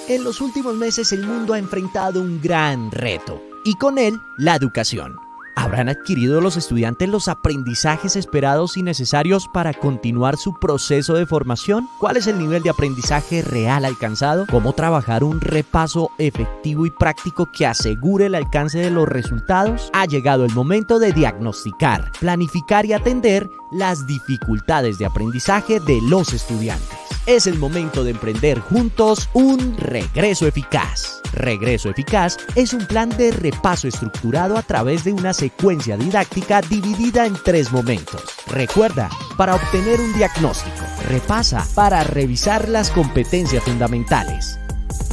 En los últimos meses el mundo ha enfrentado un gran reto, y con él, la educación. ¿Habrán adquirido los estudiantes los aprendizajes esperados y necesarios para continuar su proceso de formación? ¿Cuál es el nivel de aprendizaje real alcanzado? ¿Cómo trabajar un repaso efectivo y práctico que asegure el alcance de los resultados? Ha llegado el momento de diagnosticar, planificar y atender las dificultades de aprendizaje de los estudiantes. Es el momento de emprender juntos un regreso eficaz. Regreso Eficaz es un plan de repaso estructurado a través de una secuencia didáctica dividida en 3 momentos. Recuerda, para obtener un diagnóstico. Repasa, para revisar las competencias fundamentales.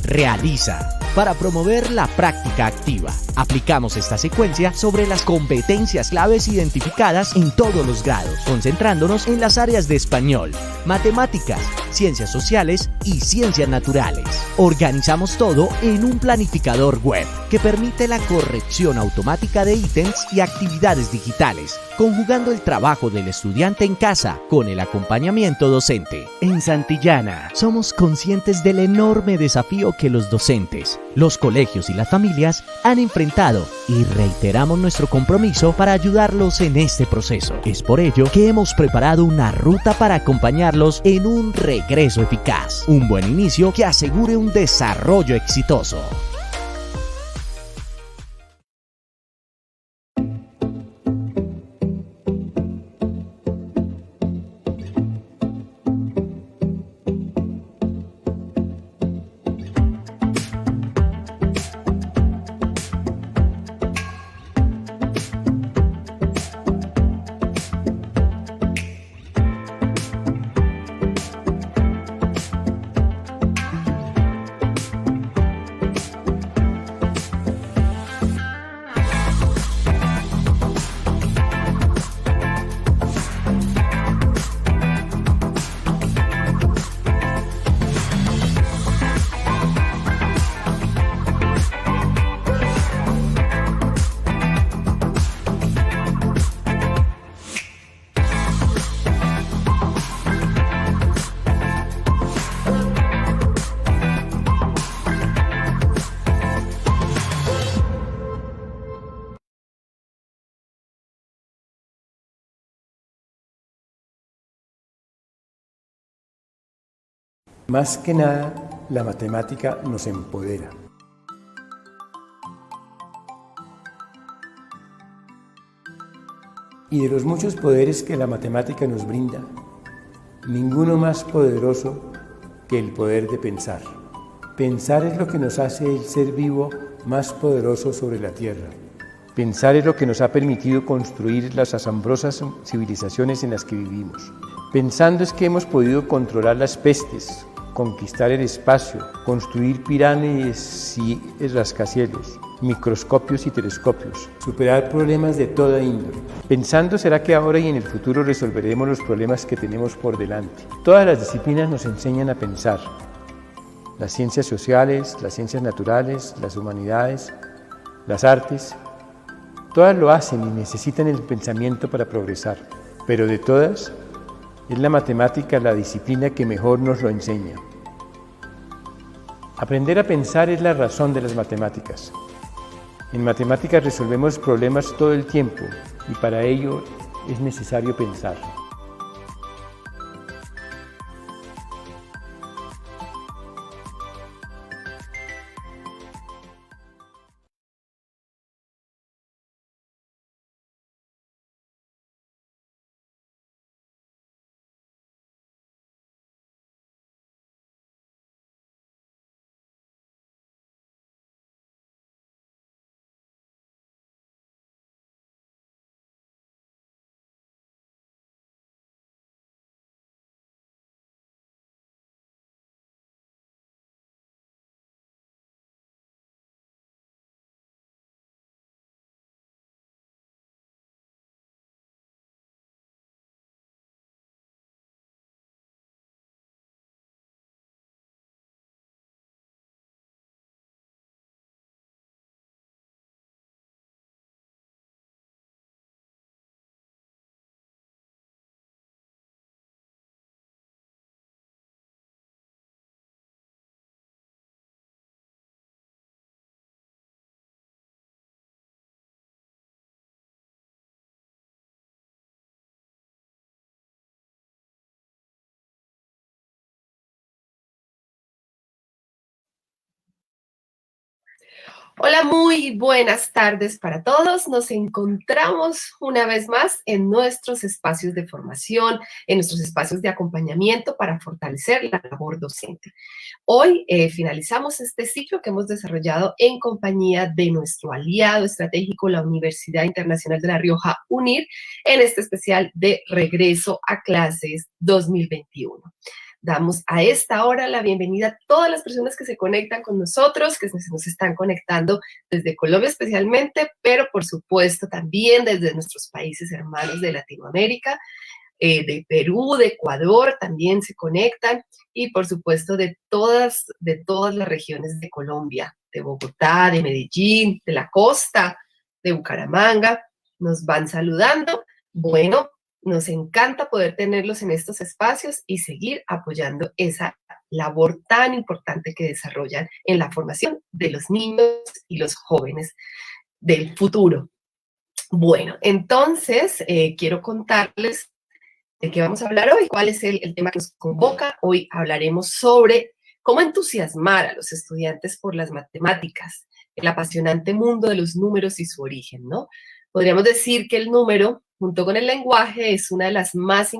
Realiza, para promover la práctica activa. Aplicamos esta secuencia sobre las competencias claves identificadas en todos los grados, concentrándonos en las áreas de español, matemáticas, ciencias sociales y ciencias naturales. Organizamos todo en un planificador web que permite la corrección automática de ítems y actividades digitales, conjugando el trabajo del estudiante en casa con el acompañamiento docente. En Santillana, somos conscientes del enorme desafío que los docentes, los colegios y las familias han enfrentado y reiteramos nuestro compromiso para ayudarlos en este proceso. Es por ello que hemos preparado una ruta para acompañarlos en un regreso eficaz, un buen inicio que asegure un desarrollo exitoso. Más que nada, la matemática nos empodera. Y de los muchos poderes que la matemática nos brinda, ninguno más poderoso que el poder de pensar. Pensar es lo que nos hace el ser vivo más poderoso sobre la Tierra. Pensar es lo que nos ha permitido construir las asombrosas civilizaciones en las que vivimos. Pensando es que hemos podido controlar las pestes, conquistar el espacio, construir pirámides y rascacielos, microscopios y telescopios, superar problemas de toda índole. Pensando será que ahora y en el futuro resolveremos los problemas que tenemos por delante. Todas las disciplinas nos enseñan a pensar. Las ciencias sociales, las ciencias naturales, las humanidades, las artes, todas lo hacen y necesitan el pensamiento para progresar. Pero de todas, es la matemática la disciplina que mejor nos lo enseña. Aprender a pensar es la razón de las matemáticas. En matemáticas resolvemos problemas todo el tiempo y para ello es necesario pensar. Hola, muy buenas tardes para todos. Nos encontramos una vez más en nuestros espacios de formación, en nuestros espacios de acompañamiento para fortalecer la labor docente. Hoy finalizamos este ciclo que hemos desarrollado en compañía de nuestro aliado estratégico, la Universidad Internacional de La Rioja, UNIR, en este especial de Regreso a Clases 2021. Damos a esta hora la bienvenida a todas las personas que se conectan con nosotros, que nos están conectando desde Colombia especialmente, pero por supuesto también desde nuestros países hermanos de Latinoamérica, de Perú, de Ecuador, también se conectan, y por supuesto de todas las regiones de Colombia, de Bogotá, de Medellín, de la costa, de Bucaramanga, nos van saludando. Bueno, nos encanta poder tenerlos en estos espacios y seguir apoyando esa labor tan importante que desarrollan en la formación de los niños y los jóvenes del futuro. Bueno, entonces quiero contarles de qué vamos a hablar hoy, cuál es el tema que nos convoca. Hoy hablaremos sobre cómo entusiasmar a los estudiantes por las matemáticas, el apasionante mundo de los números y su origen, ¿no? Podríamos decir que el número, junto con el lenguaje, es una de las más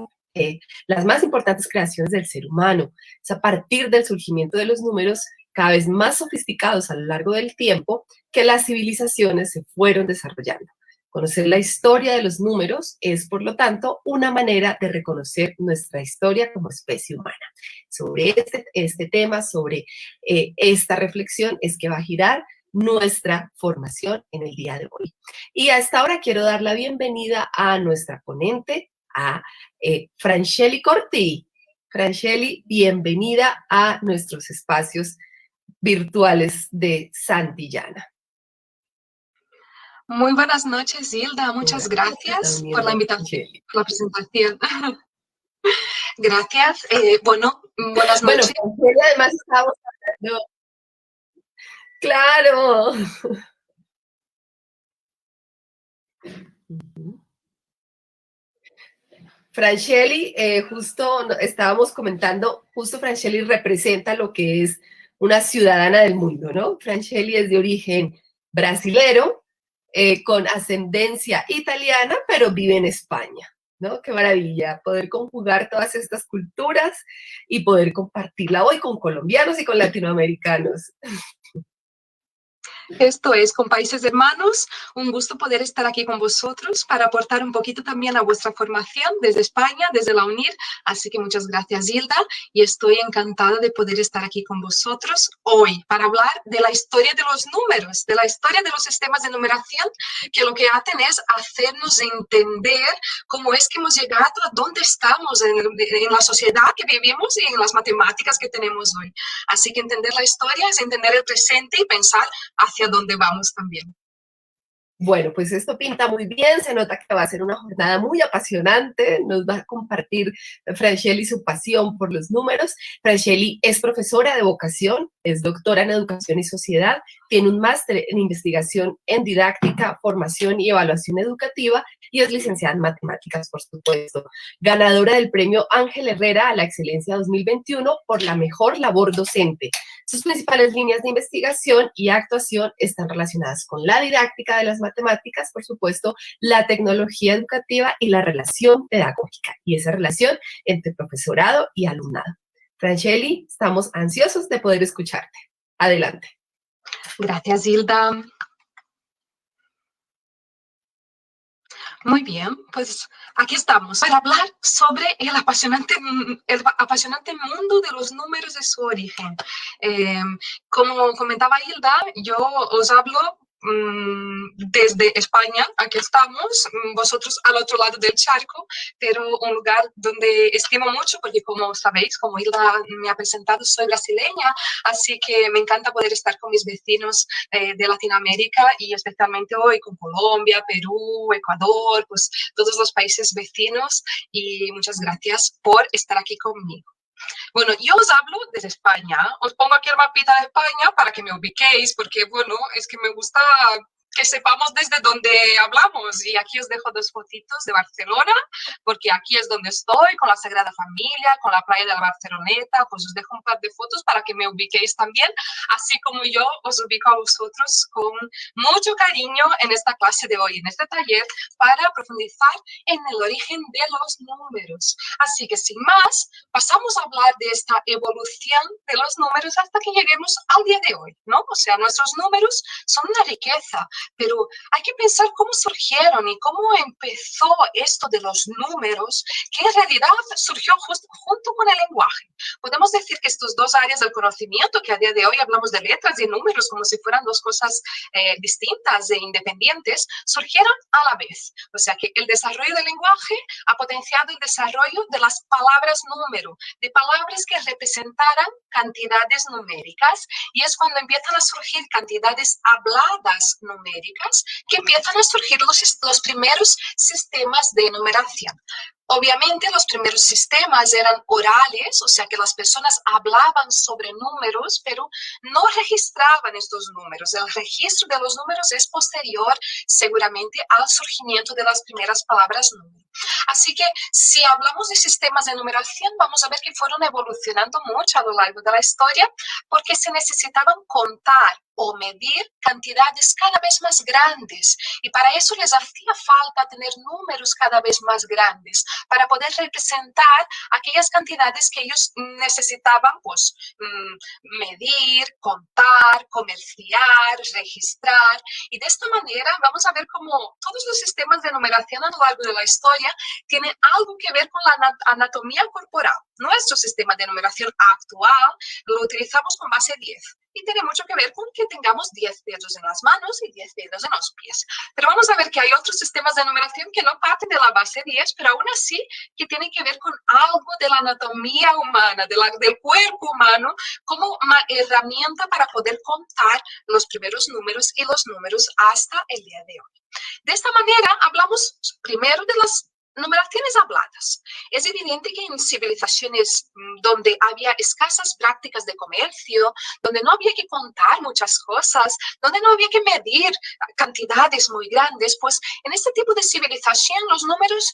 importantes creaciones del ser humano. Es a partir del surgimiento de los números, cada vez más sofisticados a lo largo del tiempo, que las civilizaciones se fueron desarrollando. Conocer la historia de los números es, por lo tanto, una manera de reconocer nuestra historia como especie humana. Sobre este tema, sobre esta reflexión, es que va a girar nuestra formación en el día de hoy. Y a esta hora quiero dar la bienvenida a nuestra ponente, a Franchelli Corti. Franchelli, bienvenida a nuestros espacios virtuales de Santillana. Muy buenas noches, Hilda. Muchas gracias por la invitación, por la presentación. Gracias. Bueno, buenas noches. Bueno, además estábamos hablando. ¡Claro! Franchelli, justo estábamos comentando, justo Franchelli representa lo que es una ciudadana del mundo, ¿no? Franchelli es de origen brasilero, con ascendencia italiana, pero vive en España, ¿no? Qué maravilla poder conjugar todas estas culturas y poder compartirla hoy con colombianos y con latinoamericanos. Esto es, con Países Hermanos, un gusto poder estar aquí con vosotros para aportar un poquito también a vuestra formación desde España, desde la UNIR. Así que muchas gracias, Hilda, y estoy encantada de poder estar aquí con vosotros hoy para hablar de la historia de los números, de la historia de los sistemas de numeración, que lo que hacen es hacernos entender cómo es que hemos llegado a dónde estamos en la sociedad que vivimos y en las matemáticas que tenemos hoy. Así que entender la historia es entender el presente y pensar hacia dónde vamos también. Bueno, pues esto pinta muy bien, se nota que va a ser una jornada muy apasionante, nos va a compartir Franchelli su pasión por los números. Franchelli es profesora de vocación, es doctora en educación y sociedad, tiene un máster en investigación en didáctica, formación y evaluación educativa y es licenciada en matemáticas, por supuesto. Ganadora del premio Ángel Herrera a la excelencia 2021 por la mejor labor docente. Sus principales líneas de investigación y actuación están relacionadas con la didáctica de las matemáticas, por supuesto, la tecnología educativa y la relación pedagógica, y esa relación entre profesorado y alumnado. Franchelli, estamos ansiosos de poder escucharte. Adelante. Gracias, Hilda. Muy bien, pues aquí estamos para hablar sobre el apasionante mundo de los números de su origen. Como comentaba Hilda, yo os hablo desde España, aquí estamos, vosotros al otro lado del charco, pero un lugar donde estimo mucho, porque como sabéis, como Hilda me ha presentado, soy brasileña, así que me encanta poder estar con mis vecinos de Latinoamérica y especialmente hoy con Colombia, Perú, Ecuador, pues todos los países vecinos, y muchas gracias por estar aquí conmigo. Bueno, yo os hablo desde España. Os pongo aquí el mapita de España para que me ubiquéis, porque, bueno, es que me gusta que sepamos desde dónde hablamos. Y aquí os dejo dos fotitos de Barcelona, porque aquí es donde estoy, con la Sagrada Familia, con la playa de la Barceloneta. Pues os dejo un par de fotos para que me ubiquéis también, así como yo os ubico a vosotros con mucho cariño en esta clase de hoy, en este taller, para profundizar en el origen de los números. Así que, sin más, pasamos a hablar de esta evolución de los números hasta que lleguemos al día de hoy, ¿no? O sea, nuestros números son una riqueza, pero hay que pensar cómo surgieron y cómo empezó esto de los números, que en realidad surgió junto con el lenguaje. Podemos decir que estos dos áreas del conocimiento, que a día de hoy hablamos de letras y números como si fueran dos cosas distintas e independientes, surgieron a la vez. O sea que el desarrollo del lenguaje ha potenciado el desarrollo de las palabras número, de palabras que representaran cantidades numéricas, y es cuando empiezan a surgir cantidades habladas numéricas que empiezan a surgir los primeros sistemas de numeración. Obviamente los primeros sistemas eran orales, o sea que las personas hablaban sobre números, pero no registraban estos números. El registro de los números es posterior seguramente al surgimiento de las primeras palabras número. Así que si hablamos de sistemas de numeración, vamos a ver que fueron evolucionando mucho a lo largo de la historia, porque se necesitaban contar o medir cantidades cada vez más grandes, y para eso les hacía falta tener números cada vez más grandes para poder representar aquellas cantidades que ellos necesitaban, pues, medir, contar, comerciar, registrar. Y de esta manera vamos a ver cómo todos los sistemas de numeración a lo largo de la historia tienen algo que ver con la anatomía corporal. Nuestro sistema de numeración actual lo utilizamos con base 10. Y tiene mucho que ver con que tengamos 10 dedos en las manos y 10 dedos en los pies. Pero vamos a ver que hay otros sistemas de numeración que no parten de la base 10, pero aún así que tienen que ver con algo de la anatomía humana, del cuerpo humano, como una herramienta para poder contar los primeros números y los números hasta el día de hoy. De esta manera hablamos primero de las numeraciones habladas. Es evidente que en civilizaciones donde había escasas prácticas de comercio, donde no había que contar muchas cosas, donde no había que medir cantidades muy grandes, pues en este tipo de civilización los números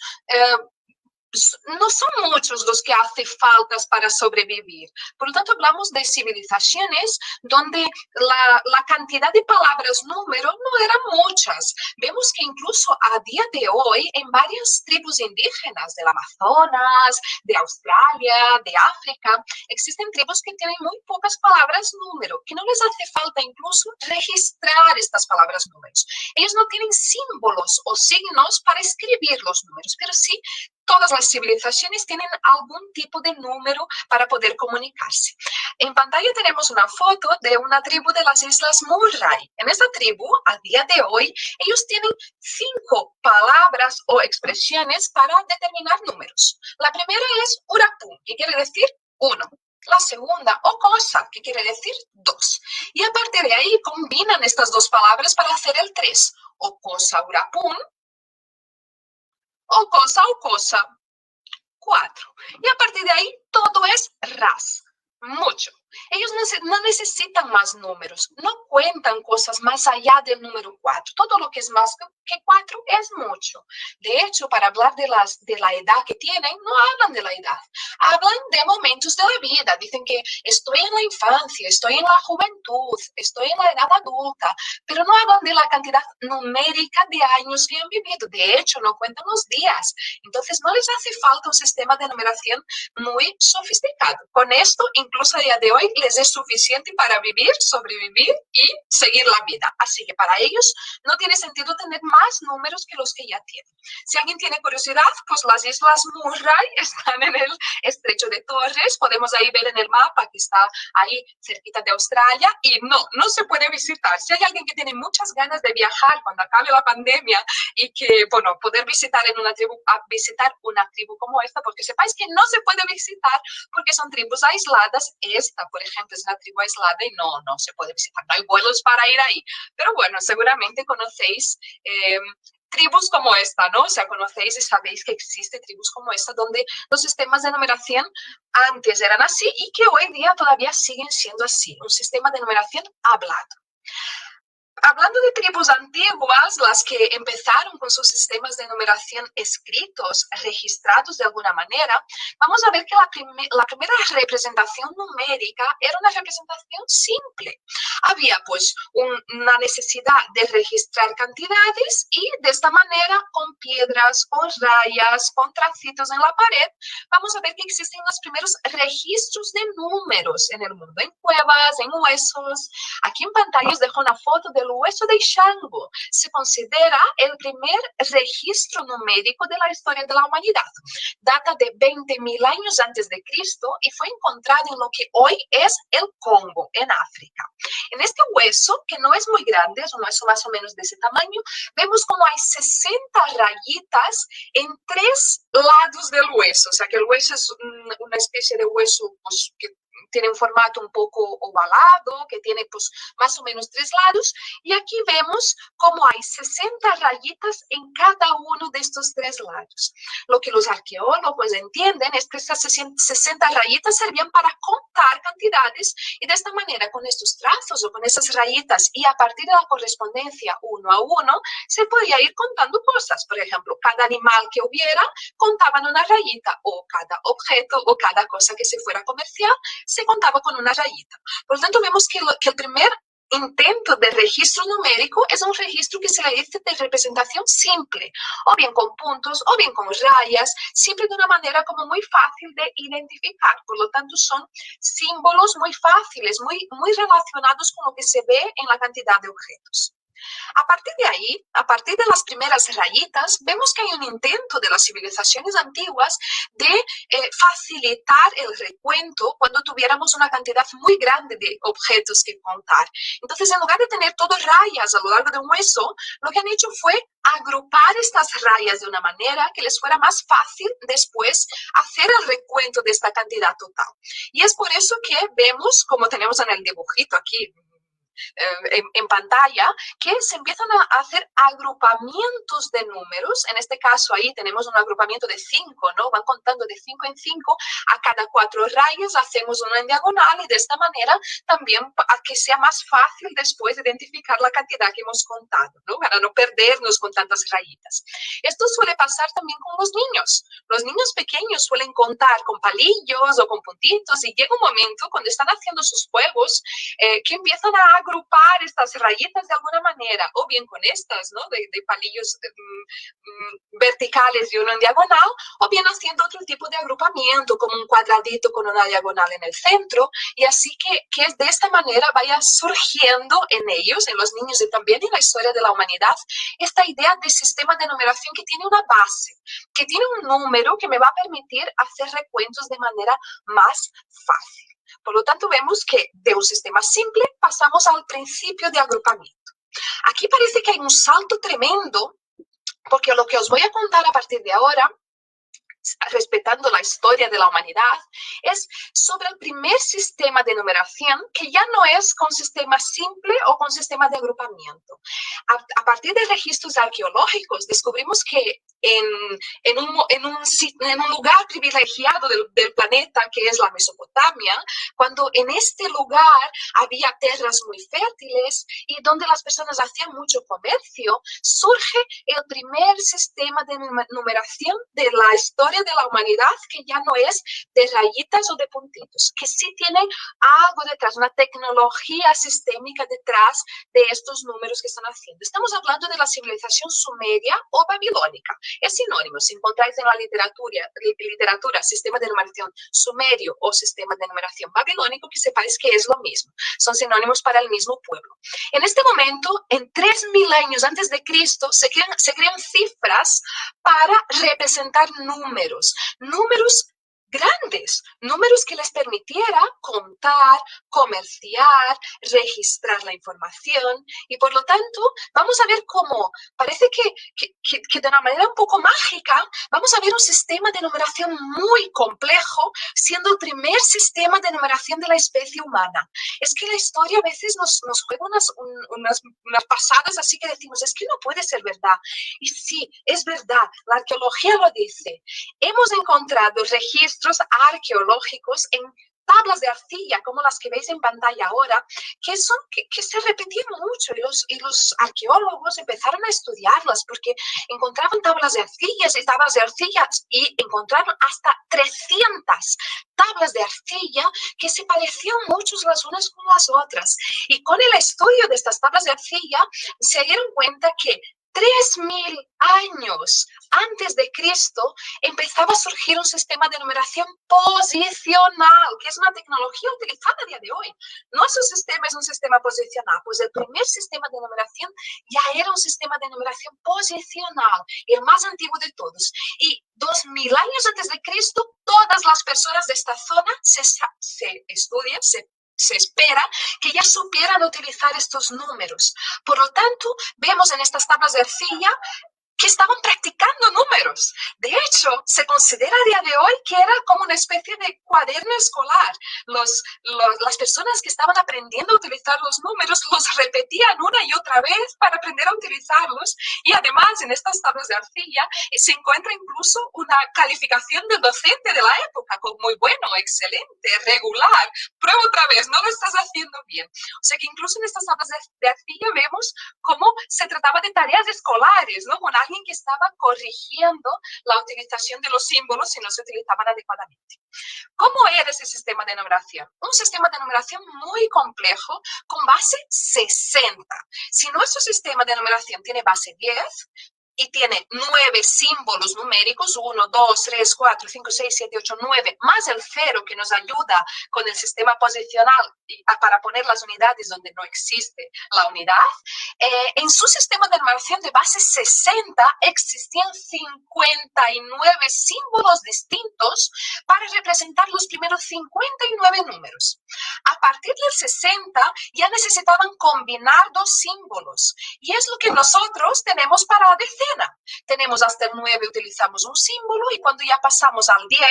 no son muchos los que hacen faltas para sobrevivir. Por lo tanto, hablamos de civilizaciones donde la cantidad de palabras número no eran muchas. Vemos que incluso a día de hoy, en varias tribus indígenas del Amazonas, de Australia, de África, existen tribus que tienen muy pocas palabras número, que no les hace falta incluso registrar estas palabras números. Ellos no tienen símbolos o signos para escribir los números, pero sí todas las civilizaciones tienen algún tipo de número para poder comunicarse. En pantalla tenemos una foto de una tribu de las Islas Murray. En esta tribu, a día de hoy, ellos tienen 5 palabras o expresiones para determinar números. La primera es urapú, que quiere decir 1. La segunda, o cosa, que quiere decir 2. Y a partir de ahí combinan estas 2 palabras para hacer el 3. O cosa urapún, o cosa, 4. Y a partir de ahí todo es ras, mucho. Ellos no necesitan más números, no cuentan cosas más allá del número 4. Todo lo que es más que 4 es mucho. De hecho, para hablar de la edad que tienen, no hablan de la edad. Hablan de momentos de la vida. Dicen que estoy en la infancia, estoy en la juventud, estoy en la edad adulta, pero no hablan de la cantidad numérica de años que han vivido. De hecho, no cuentan los días. Entonces, no les hace falta un sistema de numeración muy sofisticado. Con esto, incluso a día de hoy, les es suficiente para vivir, sobrevivir y seguir la vida. Así que para ellos no tiene sentido tener más números que los que ya tienen. Si alguien tiene curiosidad, pues las Islas Murray están en el Estrecho de Torres. Podemos ahí ver en el mapa que está ahí cerquita de Australia y no se puede visitar. Si hay alguien que tiene muchas ganas de viajar cuando acabe la pandemia y que, bueno, poder visitar visitar una tribu como esta, porque sepáis que no se puede visitar porque son tribus aisladas. Esta, por ejemplo, es una tribu aislada y no se puede visitar, no hay vuelos para ir ahí. Pero bueno, seguramente conocéis tribus como esta, ¿no? O sea, conocéis y sabéis que existen tribus como esta donde los sistemas de numeración antes eran así y que hoy día todavía siguen siendo así, un sistema de numeración hablado. Hablando de tribus antiguas, las que empezaron con sus sistemas de numeración escritos, registrados de alguna manera, vamos a ver que la primera representación numérica era una representación simple. Había pues una necesidad de registrar cantidades y de esta manera, con piedras, con rayas, con tracitos en la pared, vamos a ver que existen los primeros registros de números en el mundo, en cuevas, en huesos. Aquí en pantalla os dejo una foto del hueso de Shango. Se considera el primer registro numérico de la historia de la humanidad. Data de 20.000 años antes de Cristo y fue encontrado en lo que hoy es el Congo, en África. En este hueso, que no es muy grande, es un hueso más o menos de ese tamaño, vemos como hay 60 rayitas en 3 lados del hueso. O sea, que el hueso es una especie de hueso pues, que tiene un formato un poco ovalado, que tiene pues más o menos 3 lados, y aquí vemos cómo hay 60 rayitas en cada uno de estos 3 lados. Lo que los arqueólogos entienden es que estas 60 rayitas servían para contar cantidades, y de esta manera, con estos trazos o con esas rayitas, y a partir de la correspondencia 1 a 1, se podía ir contando cosas. Por ejemplo, cada animal que hubiera, contaban una rayita, o cada objeto o cada cosa que se fuera comercial, se contaba con una rayita. Por lo tanto, vemos que el primer intento de registro numérico es un registro que se le dice de representación simple, o bien con puntos, o bien con rayas, siempre de una manera como muy fácil de identificar. Por lo tanto, son símbolos muy fáciles, muy relacionados con lo que se ve en la cantidad de objetos. A partir de ahí, a partir de las primeras rayitas, vemos que hay un intento de las civilizaciones antiguas de facilitar el recuento cuando tuviéramos una cantidad muy grande de objetos que contar. Entonces, en lugar de tener todo rayas a lo largo de un hueso, lo que han hecho fue agrupar estas rayas de una manera que les fuera más fácil después hacer el recuento de esta cantidad total. Y es por eso que vemos, como tenemos en el dibujito aquí en pantalla, que se empiezan a hacer agrupamientos de números. En este caso ahí tenemos un agrupamiento de 5, ¿no? Van contando de 5 en 5, a cada 4 rayas hacemos uno en diagonal y de esta manera también a que sea más fácil después identificar la cantidad que hemos contado, ¿no? Para no perdernos con tantas rayitas. Esto suele pasar también con los niños. Los niños pequeños suelen contar con palillos o con puntitos y llega un momento cuando están haciendo sus juegos que empiezan a agrupar estas rayitas de alguna manera, o bien con estas, ¿no? De palillos verticales y uno en diagonal, o bien haciendo otro tipo de agrupamiento, como un cuadradito con una diagonal en el centro, y así que de esta manera vaya surgiendo en ellos, en los niños y también en la historia de la humanidad, esta idea de sistema de numeración que tiene una base, que tiene un número que me va a permitir hacer recuentos de manera más fácil. Por lo tanto, vemos que de un sistema simple pasamos al principio de agrupamiento. Aquí parece que hay un salto tremendo, porque lo que os voy a contar a partir de ahora, respetando la historia de la humanidad, es sobre el primer sistema de numeración, que ya no es con sistema simple o con sistema de agrupamiento. A partir de registros arqueológicos descubrimos que en un lugar privilegiado del planeta, que es la Mesopotamia, cuando en este lugar había tierras muy fértiles y donde las personas hacían mucho comercio, surge el primer sistema de numeración de la historia de la humanidad, que ya no es de rayitas o de puntitos, que sí tiene algo detrás, una tecnología sistémica detrás de estos números que están haciendo. Estamos hablando de la civilización sumeria o babilónica. Es sinónimo. Si encontráis en la literatura sistema de numeración sumerio o sistema de numeración babilónico, que sepáis que es lo mismo. Son sinónimos para el mismo pueblo. En este momento, en 3000 años antes de Cristo, se crean cifras para representar números grandes, números que les permitiera contar, comerciar, registrar la información, y por lo tanto vamos a ver cómo parece que de una manera un poco mágica vamos a ver un sistema de numeración muy complejo siendo el primer sistema de numeración de la especie humana. Es que la historia a veces nos juega unas pasadas así que decimos, es que no puede ser verdad. Y sí, es verdad, la arqueología lo dice. Hemos encontrado registros arqueológicos en tablas de arcilla, como las que veis en pantalla ahora, que se repetían mucho y los arqueólogos empezaron a estudiarlas porque encontraban tablas de arcilla y encontraron hasta 300 tablas de arcilla que se parecían mucho las unas con las otras. Y con el estudio de estas tablas de arcilla se dieron cuenta que 3000 años antes de Cristo empezaba a surgir un sistema de numeración posicional, que es una tecnología utilizada a día de hoy. Nuestro sistema es un sistema posicional, pues el primer sistema de numeración ya era un sistema de numeración posicional, el más antiguo de todos. Y 2000 años antes de Cristo, todas las personas de esta zona se espera que ya supieran utilizar estos números. Por lo tanto, vemos en estas tablas de arcilla que estaban practicando números. De hecho, se considera a día de hoy que era como una especie de cuaderno escolar. Las personas que estaban aprendiendo a utilizar los números los repetían una y otra vez para aprender a utilizarlos, y además en estas tablas de arcilla se encuentra incluso una calificación del docente de la época con muy bueno, excelente, regular, prueba otra vez, no lo estás haciendo bien. O sea que incluso en estas tablas de arcilla vemos cómo se trataba de tareas escolares, ¿no? Con alguien que estaba corrigiendo la utilización de los símbolos si no se utilizaban adecuadamente. ¿Cómo era ese sistema de numeración? Un sistema de numeración muy complejo con base 60. Si nuestro sistema de numeración tiene base 10, y tiene 9 símbolos numéricos, 1, 2, 3, 4, 5, 6, 7, 8, 9, más el 0 que nos ayuda con el sistema posicional para poner las unidades donde no existe la unidad. En su sistema de numeración de base 60 existían 59 símbolos distintos para representar los primeros 59 números. A partir del 60 ya necesitaban combinar dos símbolos, y es lo que nosotros tenemos para la decena. Tenemos hasta el 9, utilizamos un símbolo, y cuando ya pasamos al 10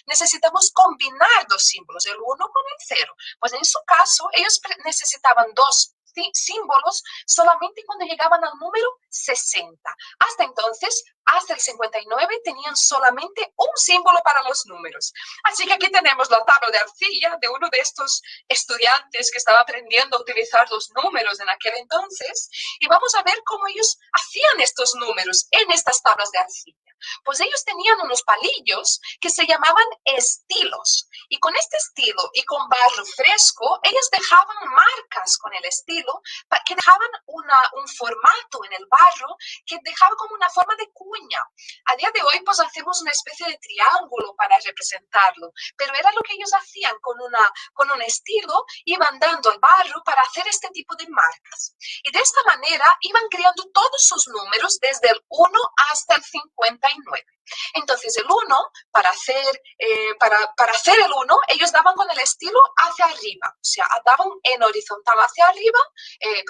necesitamos combinar dos símbolos, el 1 con el 0. Pues en su caso ellos necesitaban dos símbolos solamente cuando llegaban al número 60. Hasta entonces, hasta el 59, tenían solamente un símbolo para los números. Así que aquí tenemos la tabla de arcilla de uno de estos estudiantes que estaba aprendiendo a utilizar los números en aquel entonces, y vamos a ver cómo ellos hacían estos números en estas tablas de arcilla. Pues ellos tenían unos palillos que se llamaban estilos, y con este estilo y con barro fresco, ellos dejaban marcas con el estilo que dejaban un formato en el barro que dejaba como una forma de cuña. A día de hoy pues hacemos una especie de triángulo para representarlo, pero era lo que ellos hacían con un estilo, iban dando el barro para hacer este tipo de marcas. Y de esta manera iban creando todos sus números desde el 1 hasta el 59. Entonces el 1, para hacer el 1, ellos daban con el estilo hacia arriba, o sea, daban en horizontal hacia arriba, en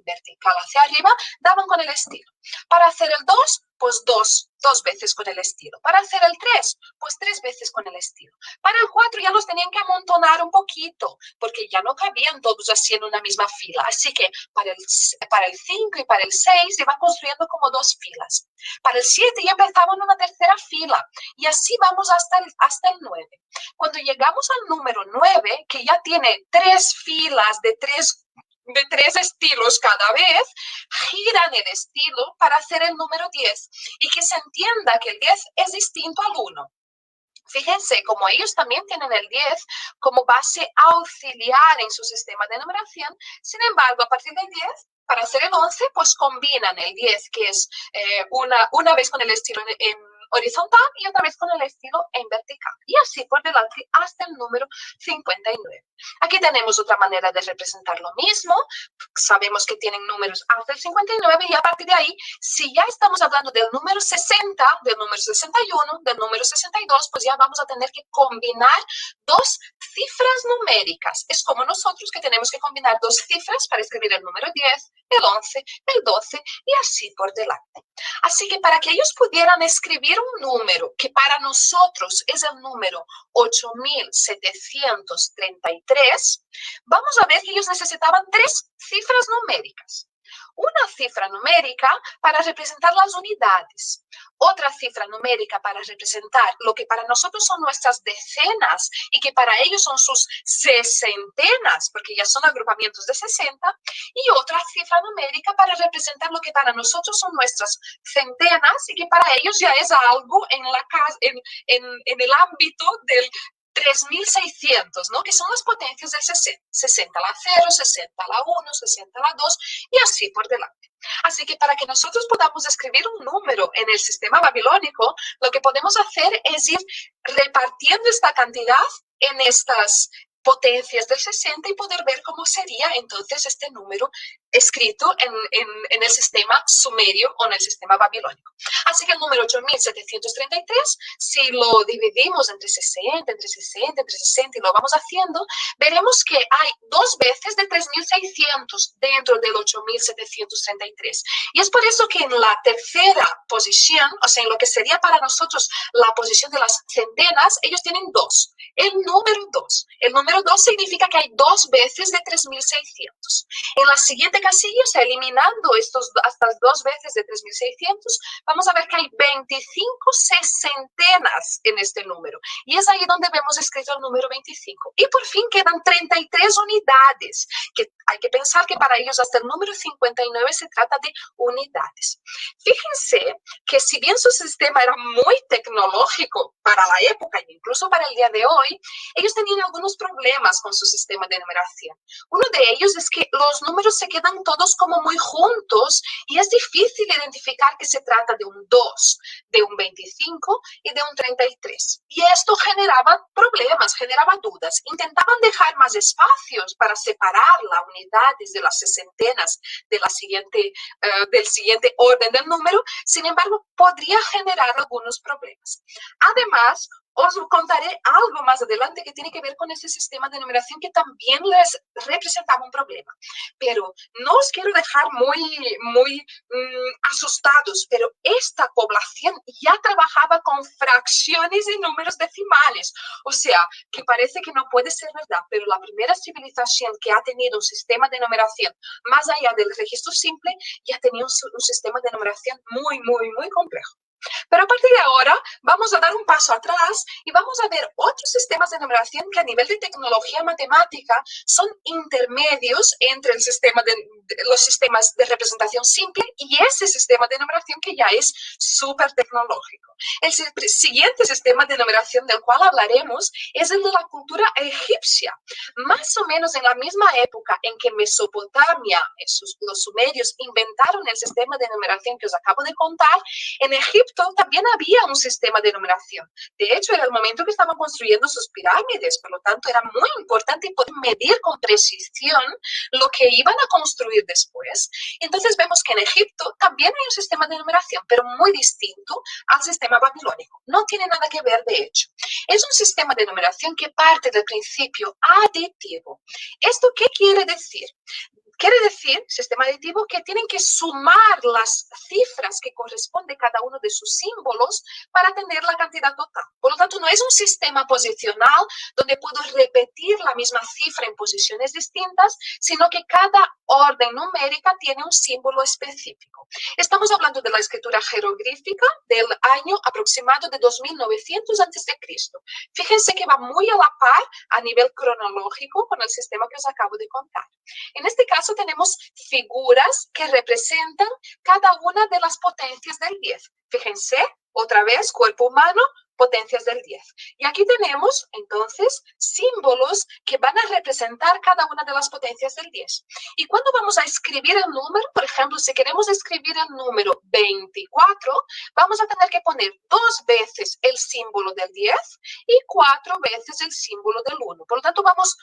vertical hacia arriba, daban con el estilo. Para hacer el 2, pues dos veces con el estilo. Para hacer el 3, pues 3 veces con el estilo. Para el 4 ya los tenían que amontonar un poquito, porque ya no cabían todos así en una misma fila. Así que para el 5 y para el 6 iban construyendo como 2 filas. Para el 7 ya empezaban una tercera fila, y así vamos hasta el 9. Cuando llegamos al número 9, que ya tiene 3 filas de tres estilos cada vez, giran el estilo para hacer el número 10, y que se entienda que el 10 es distinto al 1. Fíjense, como ellos también tienen el 10 como base auxiliar en su sistema de numeración, sin embargo, a partir del 10, para hacer el 11, pues combinan el 10, que es una vez con el estilo en horizontal y otra vez con el estilo en vertical. Y así por delante hasta el número 59. Aquí tenemos otra manera de representar lo mismo. Sabemos que tienen números hasta el 59, y a partir de ahí, si ya estamos hablando del número 60, del número 61, del número 62, pues ya vamos a tener que combinar 2 cifras numéricas. Es como nosotros que tenemos que combinar 2 cifras para escribir el número 10, el 11, el 12 y así por delante. Así que para que ellos pudieran escribir un número que para nosotros es el número 8733, vamos a ver que ellos necesitaban 3 cifras numéricas. Una cifra numérica para representar las unidades, otra cifra numérica para representar lo que para nosotros son nuestras decenas y que para ellos son sus sesentenas, porque ya son agrupamientos de 60, y otra cifra numérica para representar lo que para nosotros son nuestras centenas y que para ellos ya es algo en el ámbito del 3600, ¿no? Que son las potencias del 60. 60 a la 0, 60 a la 1, 60 a la 2 y así por delante. Así que para que nosotros podamos escribir un número en el sistema babilónico, lo que podemos hacer es ir repartiendo esta cantidad en estas potencias del 60 y poder ver cómo sería entonces este número escrito en el sistema sumerio o en el sistema babilónico. Así que el número 8733, si lo dividimos entre 60 y lo vamos haciendo, veremos que hay 2 veces de 3600 dentro del 8733. Y es por eso que en la tercera posición, o sea, en lo que sería para nosotros la posición de las centenas, ellos tienen 2. El número 2. El número 2 significa que hay 2 veces de 3600. En la siguiente casilla, o sea, eliminando estas 2 veces de 3600, vamos a ver que hay 25 sesentenas en este número. Y es ahí donde vemos escrito el número 25. Y por fin quedan 33 unidades, que hay que pensar que para ellos hasta el número 59 se trata de unidades. Fíjense que si bien su sistema era muy tecnológico para la época e incluso para el día de hoy, ellos tenían algunos problemas con su sistema de numeración. Uno de ellos es que los números se quedan todos como muy juntos y es difícil identificar que se trata de un 2, de un 25 y de un 33. Y esto generaba problemas, generaba dudas. Intentaban dejar más espacios para separar las unidades de las sesentenas del siguiente orden del número, sin embargo, podría generar algunos problemas. Además, os contaré algo más adelante que tiene que ver con ese sistema de numeración que también les representaba un problema. Pero no os quiero dejar muy asustados, pero esta población ya trabajaba con fracciones y números decimales. O sea, que parece que no puede ser verdad, pero la primera civilización que ha tenido un sistema de numeración más allá del registro simple ya tenía un sistema de numeración muy complejo. Pero a partir de ahora vamos a dar un paso atrás y vamos a ver otros sistemas de numeración que a nivel de tecnología matemática son intermedios entre los sistemas de representación simple y ese sistema de numeración que ya es súper tecnológico. El siguiente sistema de numeración del cual hablaremos es el de la cultura egipcia. Más o menos en la misma época en que Mesopotamia, los sumerios, inventaron el sistema de numeración que os acabo de contar, en Egipto también había un sistema de numeración. De hecho, era el momento que estaban construyendo sus pirámides, por lo tanto, era muy importante poder medir con precisión lo que iban a construir después. Entonces, vemos que en Egipto también hay un sistema de numeración, pero muy distinto al sistema babilónico. No tiene nada que ver, de hecho. Es un sistema de numeración que parte del principio aditivo. ¿Esto qué quiere decir? Quiere decir, sistema aditivo, que tienen que sumar las cifras que corresponde cada uno de sus símbolos para tener la cantidad total. Por lo tanto, no es un sistema posicional donde puedo repetir la misma cifra en posiciones distintas, sino que cada orden numérica tiene un símbolo específico. Estamos hablando de la escritura jeroglífica del año aproximado de 2900 a.C. Fíjense que va muy a la par a nivel cronológico con el sistema que os acabo de contar. En este caso tenemos figuras que representan cada una de las potencias del 10. Fíjense, otra vez, cuerpo humano, potencias del 10. Y aquí tenemos, entonces, símbolos que van a representar cada una de las potencias del 10. Y cuando vamos a escribir el número, por ejemplo, si queremos escribir el número 24, vamos a tener que poner 2 veces el símbolo del 10 y 4 veces el símbolo del 1. Por lo tanto, vamos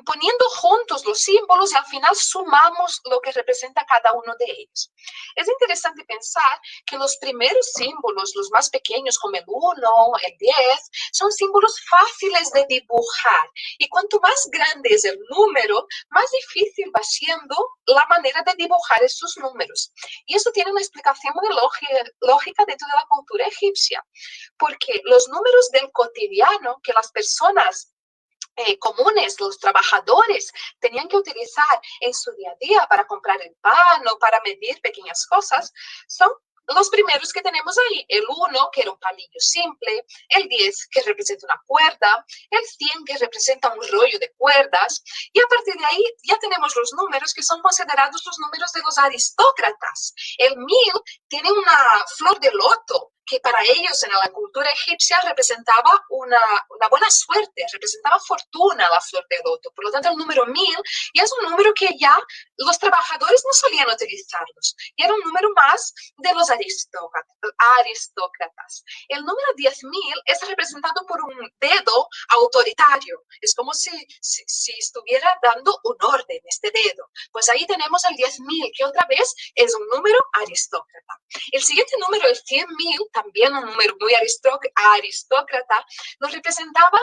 poniendo juntos los símbolos y al final sumamos lo que representa cada uno de ellos. Es interesante pensar que los primeros símbolos, los más pequeños como el 1, el 10, son símbolos fáciles de dibujar y cuanto más grande es el número, más difícil va siendo la manera de dibujar estos números. Y eso tiene una explicación muy lógica dentro de la cultura egipcia, porque los números del cotidiano que las personas comunes, los trabajadores tenían que utilizar en su día a día para comprar el pan o para medir pequeñas cosas, son los primeros que tenemos ahí. El 1, que era un palillo simple, el 10, que representa una cuerda, el 100, que representa un rollo de cuerdas, y a partir de ahí ya tenemos los números que son considerados los números de los aristócratas. El 1000 tiene una flor de loto, que para ellos en la cultura egipcia representaba una buena suerte, representaba fortuna la flor de loto. Por lo tanto, el número 1000 ya es un número que ya los trabajadores no solían utilizarlos. Y era un número más de los aristócratas. El número 10.000 es representado por un dedo autoritario. Es como si estuviera dando un orden este dedo. Pues ahí tenemos el 10.000, que otra vez es un número aristócrata. El siguiente número, el 100.000, también un número muy aristócrata, nos representaba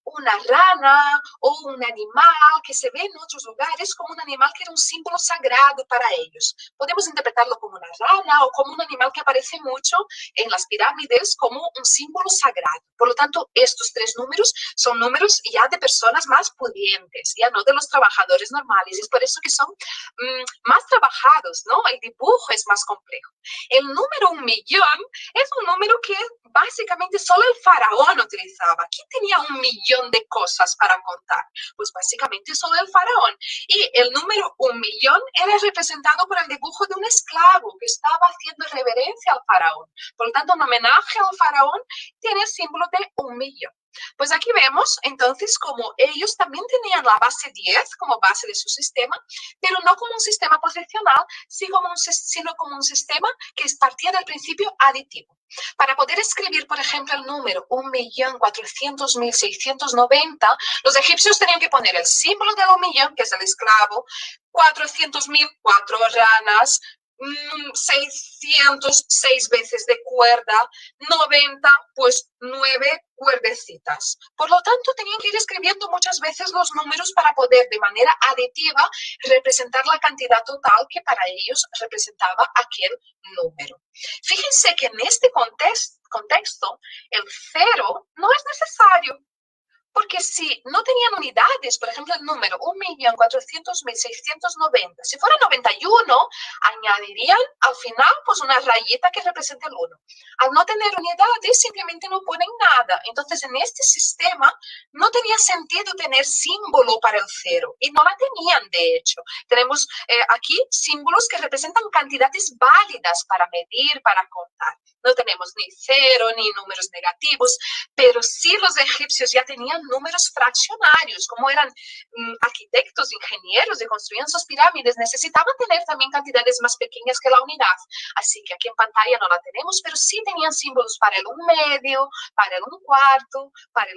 una rana o un animal que se ve en otros lugares como un animal que era un símbolo sagrado para ellos. Podemos interpretarlo como una rana o como un animal que aparece mucho en las pirámides como un símbolo sagrado. Por lo tanto, estos 3 números son números ya de personas más pudientes, ya no de los trabajadores normales. Es por eso que son más trabajados, ¿no? El dibujo es más complejo. El número 1.000.000 es un número que básicamente solo el faraón utilizaba. ¿Quién tenía 1.000.000 de cosas para contar? Pues básicamente solo el faraón. Y el número 1.000.000 era representado por el dibujo de un esclavo que estaba haciendo reverencia al faraón. Por lo tanto, en homenaje al faraón, tiene el símbolo de 1.000.000. Pues aquí vemos entonces como ellos también tenían la base 10 como base de su sistema, pero no como un sistema posicional, sino como un sistema que partía del principio aditivo. Para poder escribir, por ejemplo, el número 1.400.690, los egipcios tenían que poner el símbolo del 1.000.000, que es el esclavo, 400.000, 4 ranas, 600, 6 veces de cuerda, 90, pues 9 cuerdecitas. Por lo tanto, tenían que ir escribiendo muchas veces los números para poder de manera aditiva representar la cantidad total que para ellos representaba aquel número. Fíjense que en este contexto, el cero no es necesario. Porque si no tenían unidades, por ejemplo, el número 1.400.690, si fuera 91, añadirían al final pues una rayita que representa el 1. Al no tener unidades, simplemente no ponen nada. Entonces, en este sistema no tenía sentido tener símbolo para el cero. Y no la tenían, de hecho. Tenemos aquí símbolos que representan cantidades válidas para medir, para contar. No tenemos ni cero, ni números negativos, pero sí los egipcios ya tenían números fraccionarios, como eran arquitectos, ingenieros y construían sus pirámides, necesitaban tener también cantidades más pequeñas que la unidad. Así que aquí en pantalla no la tenemos, pero sí tenían símbolos para el 1/2, para el 1/4, para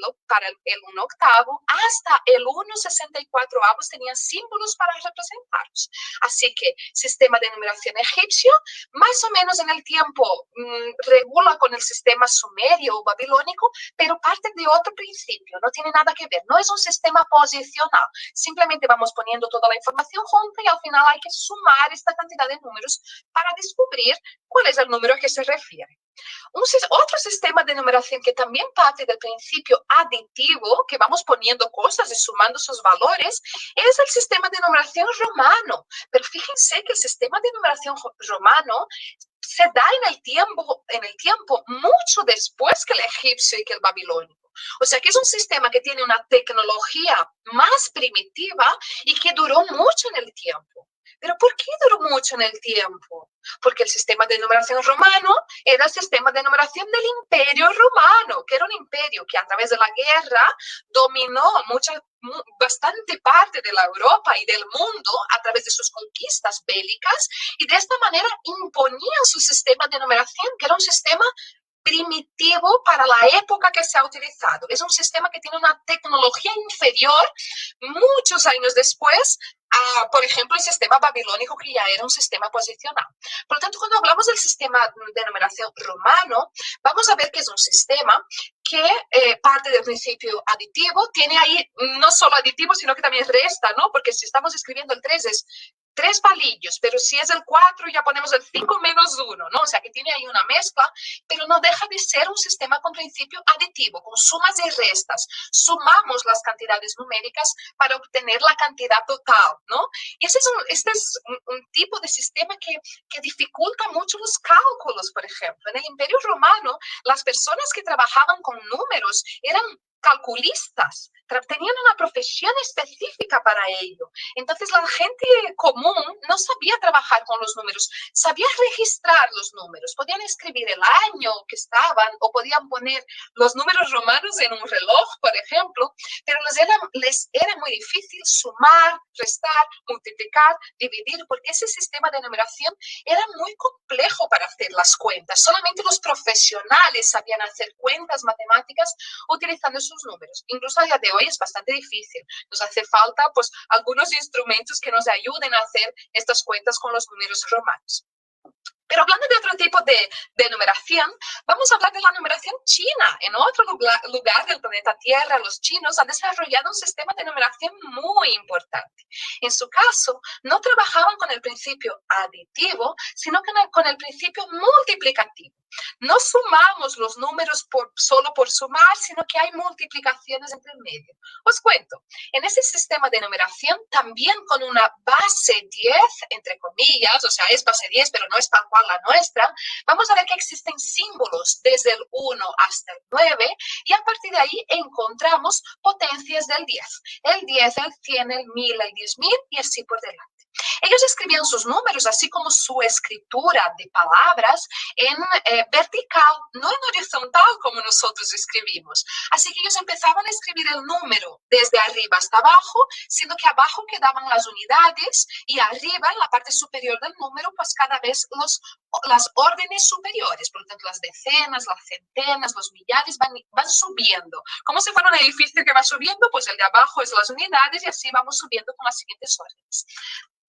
el 1/8, hasta el 1/64 tenían símbolos para representarlos. Así que sistema de numeración egipcio, más o menos en el tiempo regula con el sistema sumerio o babilónico, pero parte de otro principio, no tiene nada que ver, no es un sistema posicional, simplemente vamos poniendo toda la información junta y al final hay que sumar esta cantidad de números para descubrir cuál es el número a que se refiere. Otro sistema de numeración que también parte del principio aditivo, que vamos poniendo cosas y sumando sus valores, es el sistema de numeración romano. Pero fíjense que el sistema de numeración romano se da en el tiempo mucho después que el egipcio y que el babilónico. O sea que es un sistema que tiene una tecnología más primitiva y que duró mucho en el tiempo. ¿Pero por qué duró mucho en el tiempo? Porque el sistema de numeración romano era el sistema de numeración del Imperio Romano, que era un imperio que a través de la guerra dominó bastante parte de la Europa y del mundo a través de sus conquistas bélicas, y de esta manera imponían su sistema de numeración, que era un sistema primitivo para la época que se ha utilizado. Es un sistema que tiene una tecnología inferior muchos años después a, por ejemplo, el sistema babilónico, que ya era un sistema posicional. Por lo tanto, cuando hablamos del sistema de numeración romano, vamos a ver que es un sistema que parte del principio aditivo, tiene ahí no solo aditivo, sino que también resta, ¿no? Porque si estamos escribiendo el 3 es 3 palillos, pero si es el 4 ya ponemos el 5 menos 1, ¿no? O sea que tiene ahí una mezcla, pero no deja de ser un sistema con principio aditivo, con sumas y restas. Sumamos las cantidades numéricas para obtener la cantidad total, ¿no? Y este es un tipo de sistema que dificulta mucho los cálculos, por ejemplo. En el Imperio Romano, las personas que trabajaban con números eran calculistas, tenían una profesión específica para ello. Entonces la gente común no sabía trabajar con los números, sabía registrar los números, podían escribir el año que estaban o podían poner los números romanos en un reloj, por ejemplo, pero les era muy difícil sumar, restar, multiplicar, dividir, porque ese sistema de numeración era muy complejo para hacer las cuentas. Solamente los profesionales sabían hacer cuentas matemáticas utilizando sus números. Incluso a día de hoy es bastante difícil. Nos hace falta pues algunos instrumentos que nos ayuden a hacer estas cuentas con los números romanos. Pero hablando de otro tipo de numeración, vamos a hablar de la numeración china. En otro lugar del planeta Tierra, los chinos han desarrollado un sistema de numeración muy importante. En su caso, no trabajaban con el principio aditivo, sino con el principio multiplicativo. No sumamos los números solo por sumar, sino que hay multiplicaciones entre el medio. Os cuento, en ese sistema de numeración, también con una base 10, entre comillas, o sea, es base 10, pero no es tal cual la nuestra, vamos a ver que existen símbolos desde el 1 hasta el 9, y a partir de ahí encontramos potencias del 10. El 10, el 100, el 1000, el 10.000 y así por delante. Ellos escribían sus números, así como su escritura de palabras, en vertical, no en horizontal como nosotros escribimos. Así que ellos empezaban a escribir el número desde arriba hasta abajo, siendo que abajo quedaban las unidades y arriba, en la parte superior del número, pues cada vez las órdenes superiores. Por lo tanto, las decenas, las centenas, los millares van subiendo. Como si fuera un edificio que va subiendo, pues el de abajo es las unidades y así vamos subiendo con las siguientes órdenes.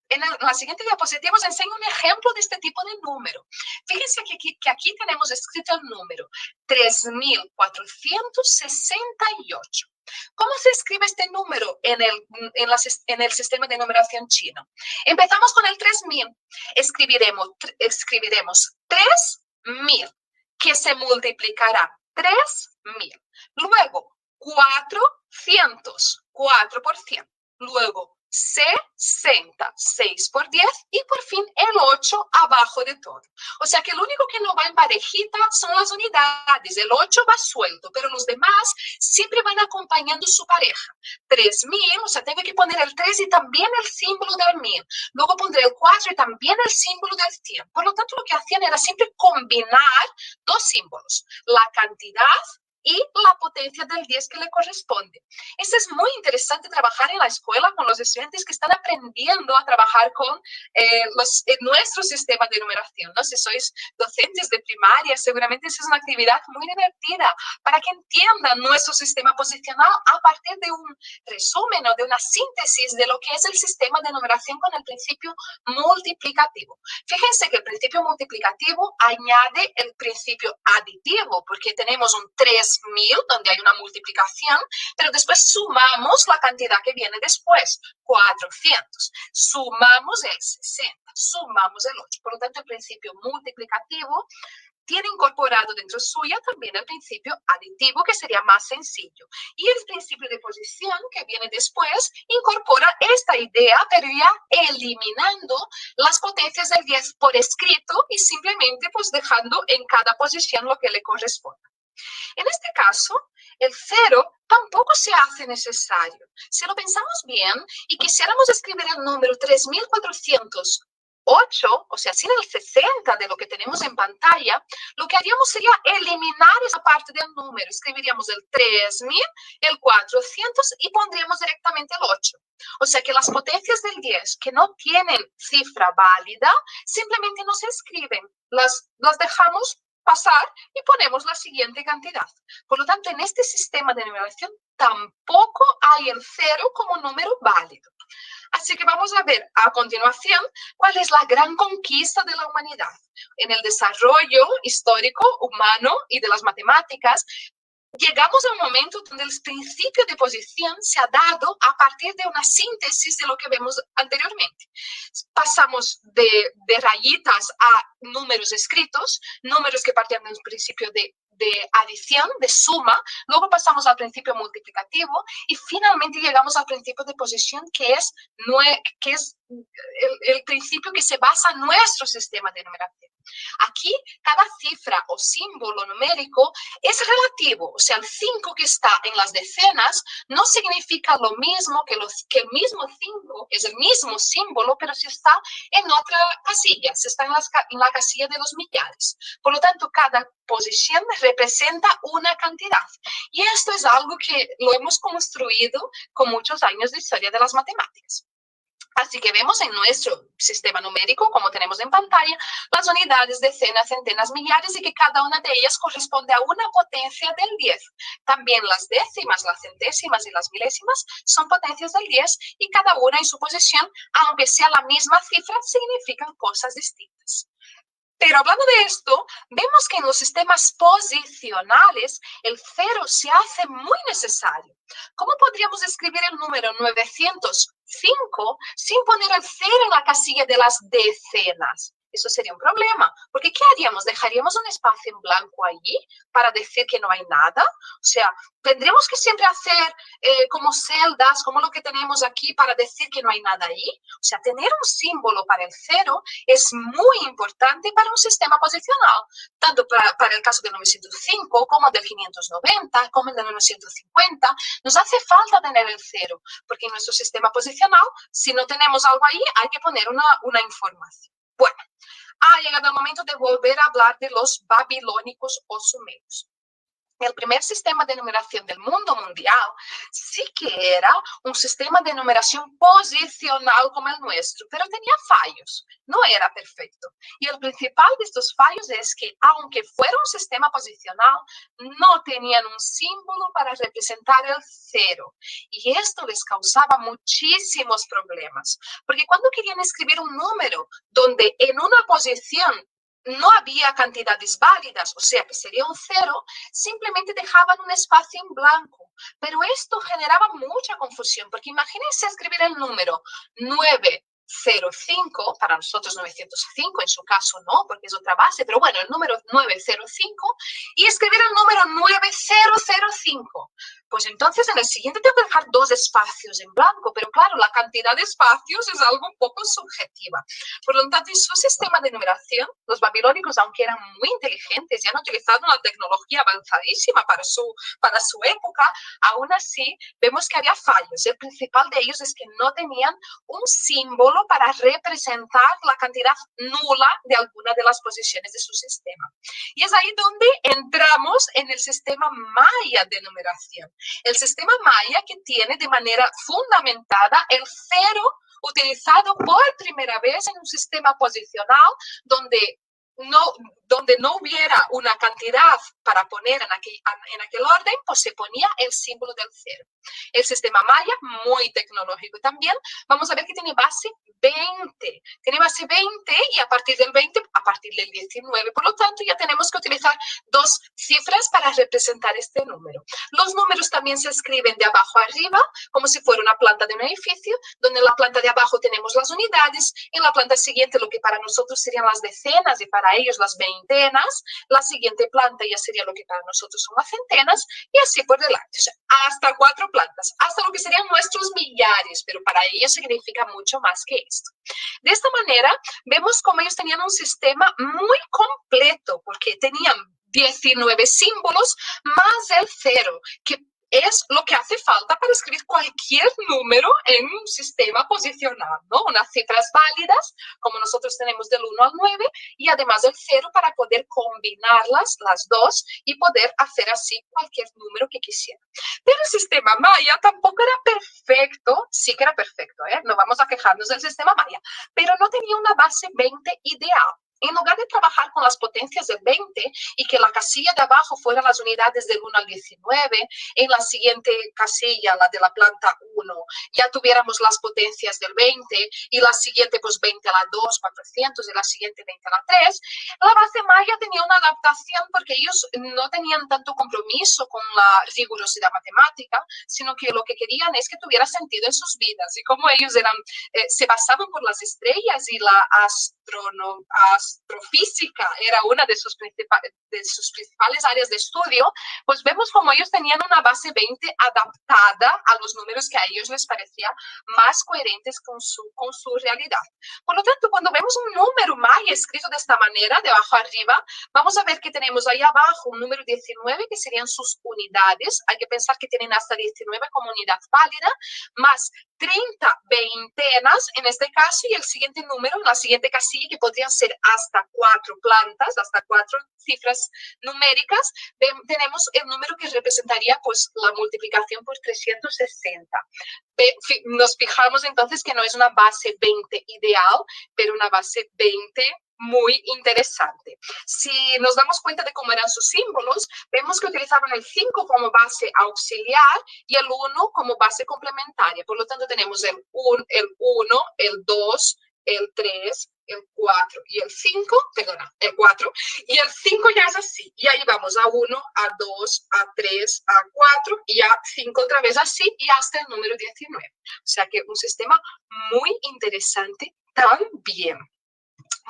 en la siguiente diapositiva os enseño un ejemplo de este tipo de número. Fíjense que aquí tenemos escrito el número 3468. ¿Cómo se escribe este número en el sistema de numeración chino? Empezamos con el 3000. Escribiremos 3000, que se multiplicará 3000. Luego, 400, 4 por 100. Luego, 60, 6 por 10 y por fin el 8 abajo de todo. O sea que lo único que no va en parejita son las unidades. El 8 va suelto, pero los demás siempre van acompañando su pareja. 3000, o sea, tengo que poner el 3 y también el símbolo del 1000. Luego pondré el 4 y también el símbolo del 100. Por lo tanto, lo que hacían era siempre combinar dos símbolos, la cantidad y la potencia del 10 que le corresponde. Esto es muy interesante trabajar en la escuela con los estudiantes que están aprendiendo a trabajar con nuestro sistema de numeración, ¿no? Si sois docentes de primaria, seguramente esa es una actividad muy divertida para que entiendan nuestro sistema posicional a partir de un resumen o de una síntesis de lo que es el sistema de numeración con el principio multiplicativo. Fíjense que el principio multiplicativo añade el principio aditivo, porque tenemos un 3000 donde hay una multiplicación, pero después sumamos la cantidad que viene después, 400. Sumamos el 60, sumamos el 8. Por lo tanto, el principio multiplicativo tiene incorporado dentro suya también el principio aditivo, que sería más sencillo. Y el principio de posición, que viene después, incorpora esta idea, pero ya eliminando las potencias del 10 por escrito y simplemente pues dejando en cada posición lo que le corresponde. En este caso, el 0 tampoco se hace necesario. Si lo pensamos bien y quisiéramos escribir el número 3408, o sea, sin el 60 de lo que tenemos en pantalla, lo que haríamos sería eliminar esa parte del número. Escribiríamos el 3000, el 400 y pondríamos directamente el 8. O sea que las potencias del 10 que no tienen cifra válida, simplemente no se escriben. Las dejamos pasar y ponemos la siguiente cantidad. Por lo tanto, en este sistema de numeración tampoco hay el 0 como número válido. Así que vamos a ver a continuación cuál es la gran conquista de la humanidad. En el desarrollo histórico, humano y de las matemáticas, llegamos a un momento donde el principio de posición se ha dado a partir de una síntesis de lo que vemos anteriormente. Pasamos de rayitas a números escritos, números que partían de un principio de adición, de suma, luego pasamos al principio multiplicativo y finalmente llegamos al principio de posición, que es el principio que se basa en nuestro sistema de numeración. Aquí, cada cifra o símbolo numérico es relativo, o sea, el 5 que está en las decenas no significa lo mismo que el mismo 5, es el mismo símbolo, pero si está en otra casilla, si está en la casilla de los millares. Por lo tanto, cada posición representa una cantidad. Y esto es algo que lo hemos construido con muchos años de historia de las matemáticas. Así que vemos en nuestro sistema numérico, como tenemos en pantalla, las unidades, decenas, centenas, millares y que cada una de ellas corresponde a una potencia del 10. También las décimas, las centésimas y las milésimas son potencias del 10 y cada una en su posición, aunque sea la misma cifra, significan cosas distintas. Pero hablando de esto, vemos que en los sistemas posicionales el 0 se hace muy necesario. ¿Cómo podríamos escribir el número 905 sin poner el 0 en la casilla de las decenas? Eso sería un problema, porque ¿qué haríamos? ¿Dejaríamos un espacio en blanco allí para decir que no hay nada? O sea, ¿tendríamos que siempre hacer como celdas, como lo que tenemos aquí, para decir que no hay nada ahí? O sea, tener un símbolo para el 0 es muy importante para un sistema posicional, tanto para el caso del 905 como del 590, como el del 950. Nos hace falta tener el 0, porque en nuestro sistema posicional, si no tenemos algo ahí, hay que poner una información. Bueno, ha llegado el momento de volver a hablar de los babilónicos o sumerios. el primer sistema de numeración del mundo mundial sí que era un sistema de numeración posicional como el nuestro, pero tenía fallos, no era perfecto. Y el principal de estos fallos es que, aunque fuera un sistema posicional, no tenían un símbolo para representar el cero. Y esto les causaba muchísimos problemas, porque cuando querían escribir un número donde en una posición no había cantidades válidas, o sea que sería un cero, simplemente dejaban un espacio en blanco. Pero esto generaba mucha confusión, porque imagínense escribir el número 905, para nosotros 905, en su caso no, porque es otra base, pero bueno, el número 905, y escribir el número 9005. Pues entonces en el siguiente tengo que dejar dos espacios en blanco, pero claro, la cantidad de espacios es algo un poco subjetiva. Por lo tanto, en su sistema de numeración, los babilónicos, aunque eran muy inteligentes y han utilizado una tecnología avanzadísima para su época, aún así vemos que había fallos. El principal de ellos es que no tenían un símbolo para representar la cantidad nula de alguna de las posiciones de su sistema. Y es ahí donde entramos en el sistema maya de numeración. El sistema maya que tiene de manera fundamentada el cero utilizado por primera vez en un sistema posicional donde no hubiera una cantidad para poner en aquel orden, pues se ponía el símbolo del cero. El sistema maya, muy tecnológico también, vamos a ver que tiene base 20. Tiene base 20 y a partir del 20, a partir del 19, por lo tanto, ya tenemos que utilizar dos cifras para representar este número. Los números también se escriben de abajo a arriba, como si fuera una planta de un edificio, donde en la planta de abajo tenemos las unidades, en la planta siguiente lo que para nosotros serían las decenas y para ellos las veintenas, la siguiente planta ya sería lo que para nosotros son las centenas, y así por delante. O sea, hasta 4 plantas, hasta lo que serían nuestros millares, pero para ellos significa mucho más que esto. De esta manera, vemos cómo ellos tenían un sistema muy completo, porque tenían 19 símbolos más el cero, que es lo que hace falta para escribir cualquier número en un sistema posicional, ¿no? Unas cifras válidas, como nosotros tenemos del 1 al 9, y además el 0 para poder combinarlas, las dos, y poder hacer así cualquier número que quisiera. Pero el sistema maya tampoco era perfecto, sí que era perfecto, ¿eh? No vamos a quejarnos del sistema maya, pero no tenía una base 20 ideal. En lugar de trabajar con las potencias del 20 y que la casilla de abajo fueran las unidades del 1 al 19, en la siguiente casilla, la de la planta 1, ya tuviéramos las potencias del 20 y la siguiente pues 20 a la 2, 400 y la siguiente 20 a la 3, la base maya tenía una adaptación porque ellos no tenían tanto compromiso con la rigurosidad matemática, sino que lo que querían es que tuviera sentido en sus vidas. Y como ellos se basaban por las estrellas y la astrofísica era una de sus principales áreas de estudio, pues vemos como ellos tenían una base 20 adaptada a los números que a ellos les parecía más coherentes con su realidad. Por lo tanto, cuando vemos un número maya escrito de esta manera, de abajo arriba, vamos a ver que tenemos ahí abajo un número 19, que serían sus unidades. Hay que pensar que tienen hasta 19 como unidad válida, más 30 veintenas en este caso, y el siguiente número, la siguiente casilla, que podrían ser hasta 4 plantas, hasta 4 cifras numéricas, tenemos el número que representaría pues la multiplicación por 360. Nos fijamos entonces que no es una base 20 ideal, pero una base 20 muy interesante. Si nos damos cuenta de cómo eran sus símbolos, vemos que utilizaban el 5 como base auxiliar y el 1 como base complementaria. Por lo tanto, tenemos el 1, el 2, el 3, el 4 y el 5, perdona, el 4, y el 5 ya es así, y ahí vamos a 1, a 2, a 3, a 4, y a 5 otra vez así, y hasta el número 19. O sea que un sistema muy interesante también.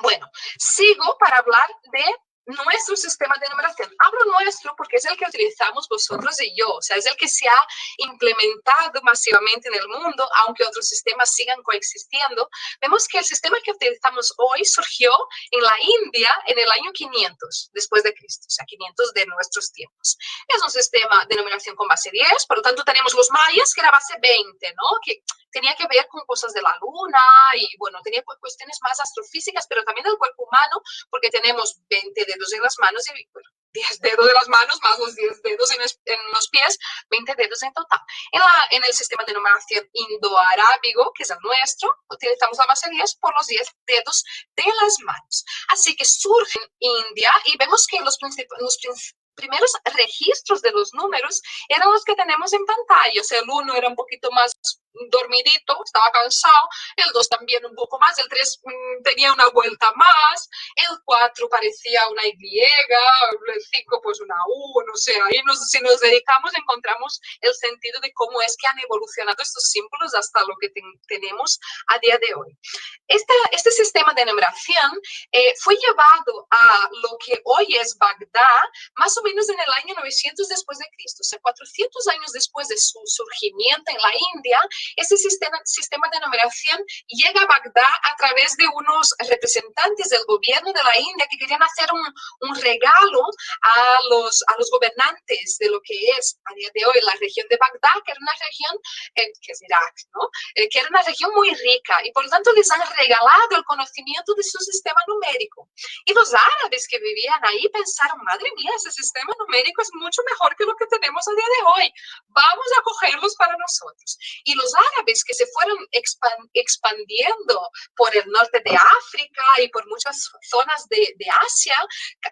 Bueno, sigo para hablar de nuestro sistema de numeración. Hablo nuestro porque es el que utilizamos vosotros y yo, o sea, es el que se ha implementado masivamente en el mundo, aunque otros sistemas sigan coexistiendo. Vemos que el sistema que utilizamos hoy surgió en la India en el año 500 después de Cristo, o sea, 500 de nuestros tiempos. Es un sistema de numeración con base 10, por lo tanto tenemos los mayas, que era base 20, ¿no? Que tenía que ver con cosas de la luna y, bueno, tenía cuestiones más astrofísicas, pero también del cuerpo humano, porque tenemos 20 dedos en las manos y, bueno, 10 dedos de las manos más los 10 dedos en los pies, 20 dedos en total. En el sistema de numeración indo-arábigo, que es el nuestro, utilizamos la base 10 por los 10 dedos de las manos. Así que surge en India y vemos que los primeros registros de los números eran los que tenemos en pantalla. O sea, el 1 era un poquito más dormidito, estaba cansado, el 2 también un poco más, el 3 tenía una vuelta más, el 4 parecía una Y, el 5 pues una U, no sé, ahí si nos dedicamos encontramos el sentido de cómo es que han evolucionado estos símbolos hasta lo que tenemos a día de hoy. Este sistema de numeración fue llevado a lo que hoy es Bagdad, más o menos en el año 900 después de Cristo, o sea, 400 años después de su surgimiento en la India. Este sistema de numeración llega a Bagdad a través de unos representantes del gobierno de la India que querían hacer un regalo a los gobernantes de lo que es a día de hoy la región de Bagdad, que era una región, que es Irak, ¿no? Que era una región muy rica y por lo tanto les han regalado el conocimiento de su sistema numérico. Y los árabes que vivían ahí pensaron, madre mía, ese sistema numérico es mucho mejor que lo que tenemos a día de hoy. Vamos a cogerlos para nosotros. Y los árabes que se fueron expandiendo por el norte de África y por muchas zonas de Asia,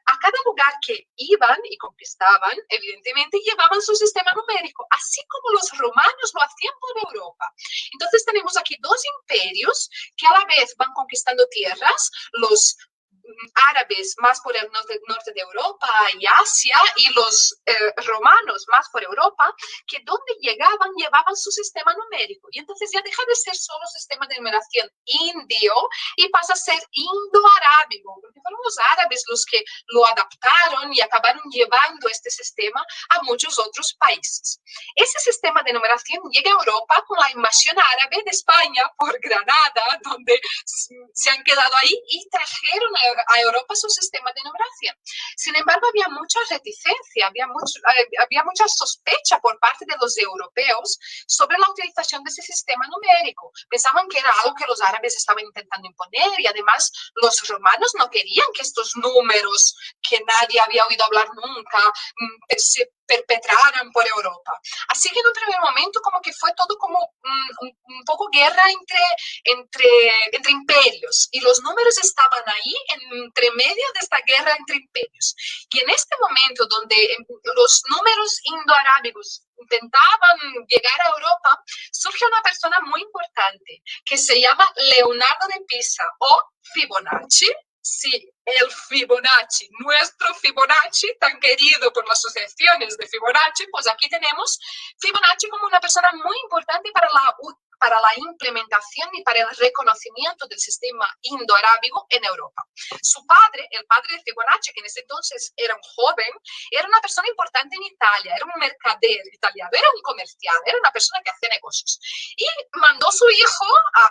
a cada lugar que iban y conquistaban, evidentemente llevaban su sistema numérico, así como los romanos lo hacían por Europa. Entonces tenemos aquí dos imperios que a la vez van conquistando tierras, los árabes más por el norte de Europa y Asia y los romanos más por Europa, que donde llegaban llevaban su sistema numérico y entonces ya deja de ser solo sistema de numeración indio y pasa a ser indo-arábigo, porque fueron los árabes los que lo adaptaron y acabaron llevando este sistema a muchos otros países. Ese sistema de numeración llega a Europa con la invasión árabe de España por Granada, donde se han quedado ahí y trajeron a Europa su sistema de numeración. Sin embargo, había mucha reticencia, había mucha sospecha por parte de los europeos sobre la utilización de ese sistema numérico. Pensaban que era algo que los árabes estaban intentando imponer y además los romanos no querían que estos números que nadie había oído hablar nunca se perpetraran por Europa. Así que en un primer momento como que fue todo como un poco guerra entre imperios y los números estaban ahí entre medio de esta guerra entre imperios. Y en este momento donde los números indoarábigos intentaban llegar a Europa, surge una persona muy importante que se llama Leonardo de Pisa o Fibonacci. Sí, el Fibonacci, nuestro Fibonacci, tan querido por las asociaciones de Fibonacci, pues aquí tenemos Fibonacci como una persona muy importante para la implementación y para el reconocimiento del sistema indoarábigo en Europa. Su padre, el padre de Fibonacci, que en ese entonces era un joven, era una persona importante en Italia, era un mercader italiano, era un comercial, era una persona que hacía negocios. Y mandó a su hijo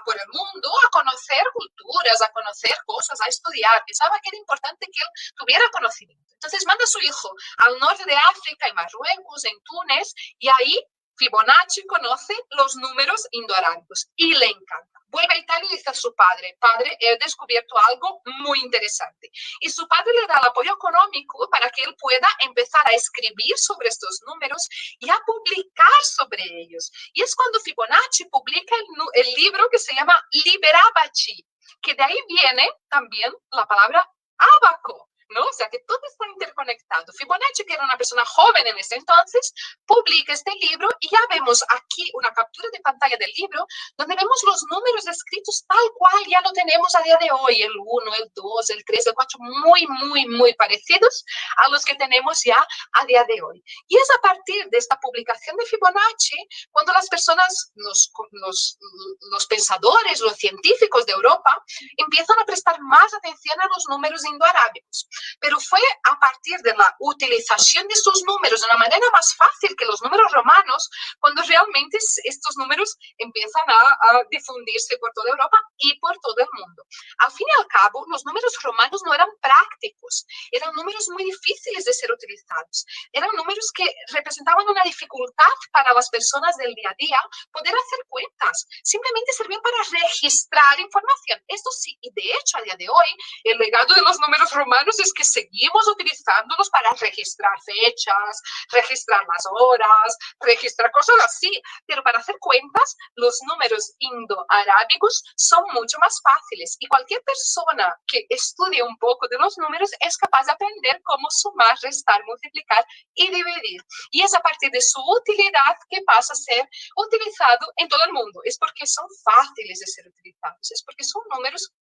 por el mundo a conocer culturas, a conocer cosas, a estudiar. Pensaba que era importante que él tuviera conocimiento. Entonces manda a su hijo al norte de África, en Marruecos, en Túnez, y ahí Fibonacci conoce los números indoarábigos y le encanta. Vuelve a Italia y dice a su padre, he descubierto algo muy interesante. Y su padre le da el apoyo económico para que él pueda empezar a escribir sobre estos números y a publicar sobre ellos. Y es cuando Fibonacci publica el libro que se llama Liber Abaci, que de ahí viene también la palabra ábaco, ¿no? O sea que todo está interconectado. Fibonacci, que era una persona joven en ese entonces, publica este libro y ya vemos aquí una captura de pantalla del libro donde vemos los números escritos tal cual ya lo tenemos a día de hoy, el 1, el 2, el 3, el 4, muy, muy, muy parecidos a los que tenemos ya a día de hoy. Y es a partir de esta publicación de Fibonacci cuando las personas, los pensadores, los científicos de Europa empiezan a prestar más atención a los números indoarábigos. Pero fue a partir de la utilización de estos números de una manera más fácil que los números romanos, cuando realmente estos números empiezan a difundirse por toda Europa y por todo el mundo. Al fin y al cabo, los números romanos no eran prácticos, eran números muy difíciles de ser utilizados, eran números que representaban una dificultad para las personas del día a día poder hacer cuentas, simplemente servían para registrar información. Esto sí, y de hecho a día de hoy, el legado de los números romanos es que seguimos utilizándolos para registrar fechas, registrar las horas, registrar cosas así, pero para hacer cuentas, los números indoarábigos son mucho más fáciles y cualquier persona que estudie un poco de los números es capaz de aprender cómo sumar, restar, multiplicar y dividir. Y es a partir de su utilidad que pasa a ser utilizado en todo el mundo. Es porque son fáciles de ser utilizados, es porque son números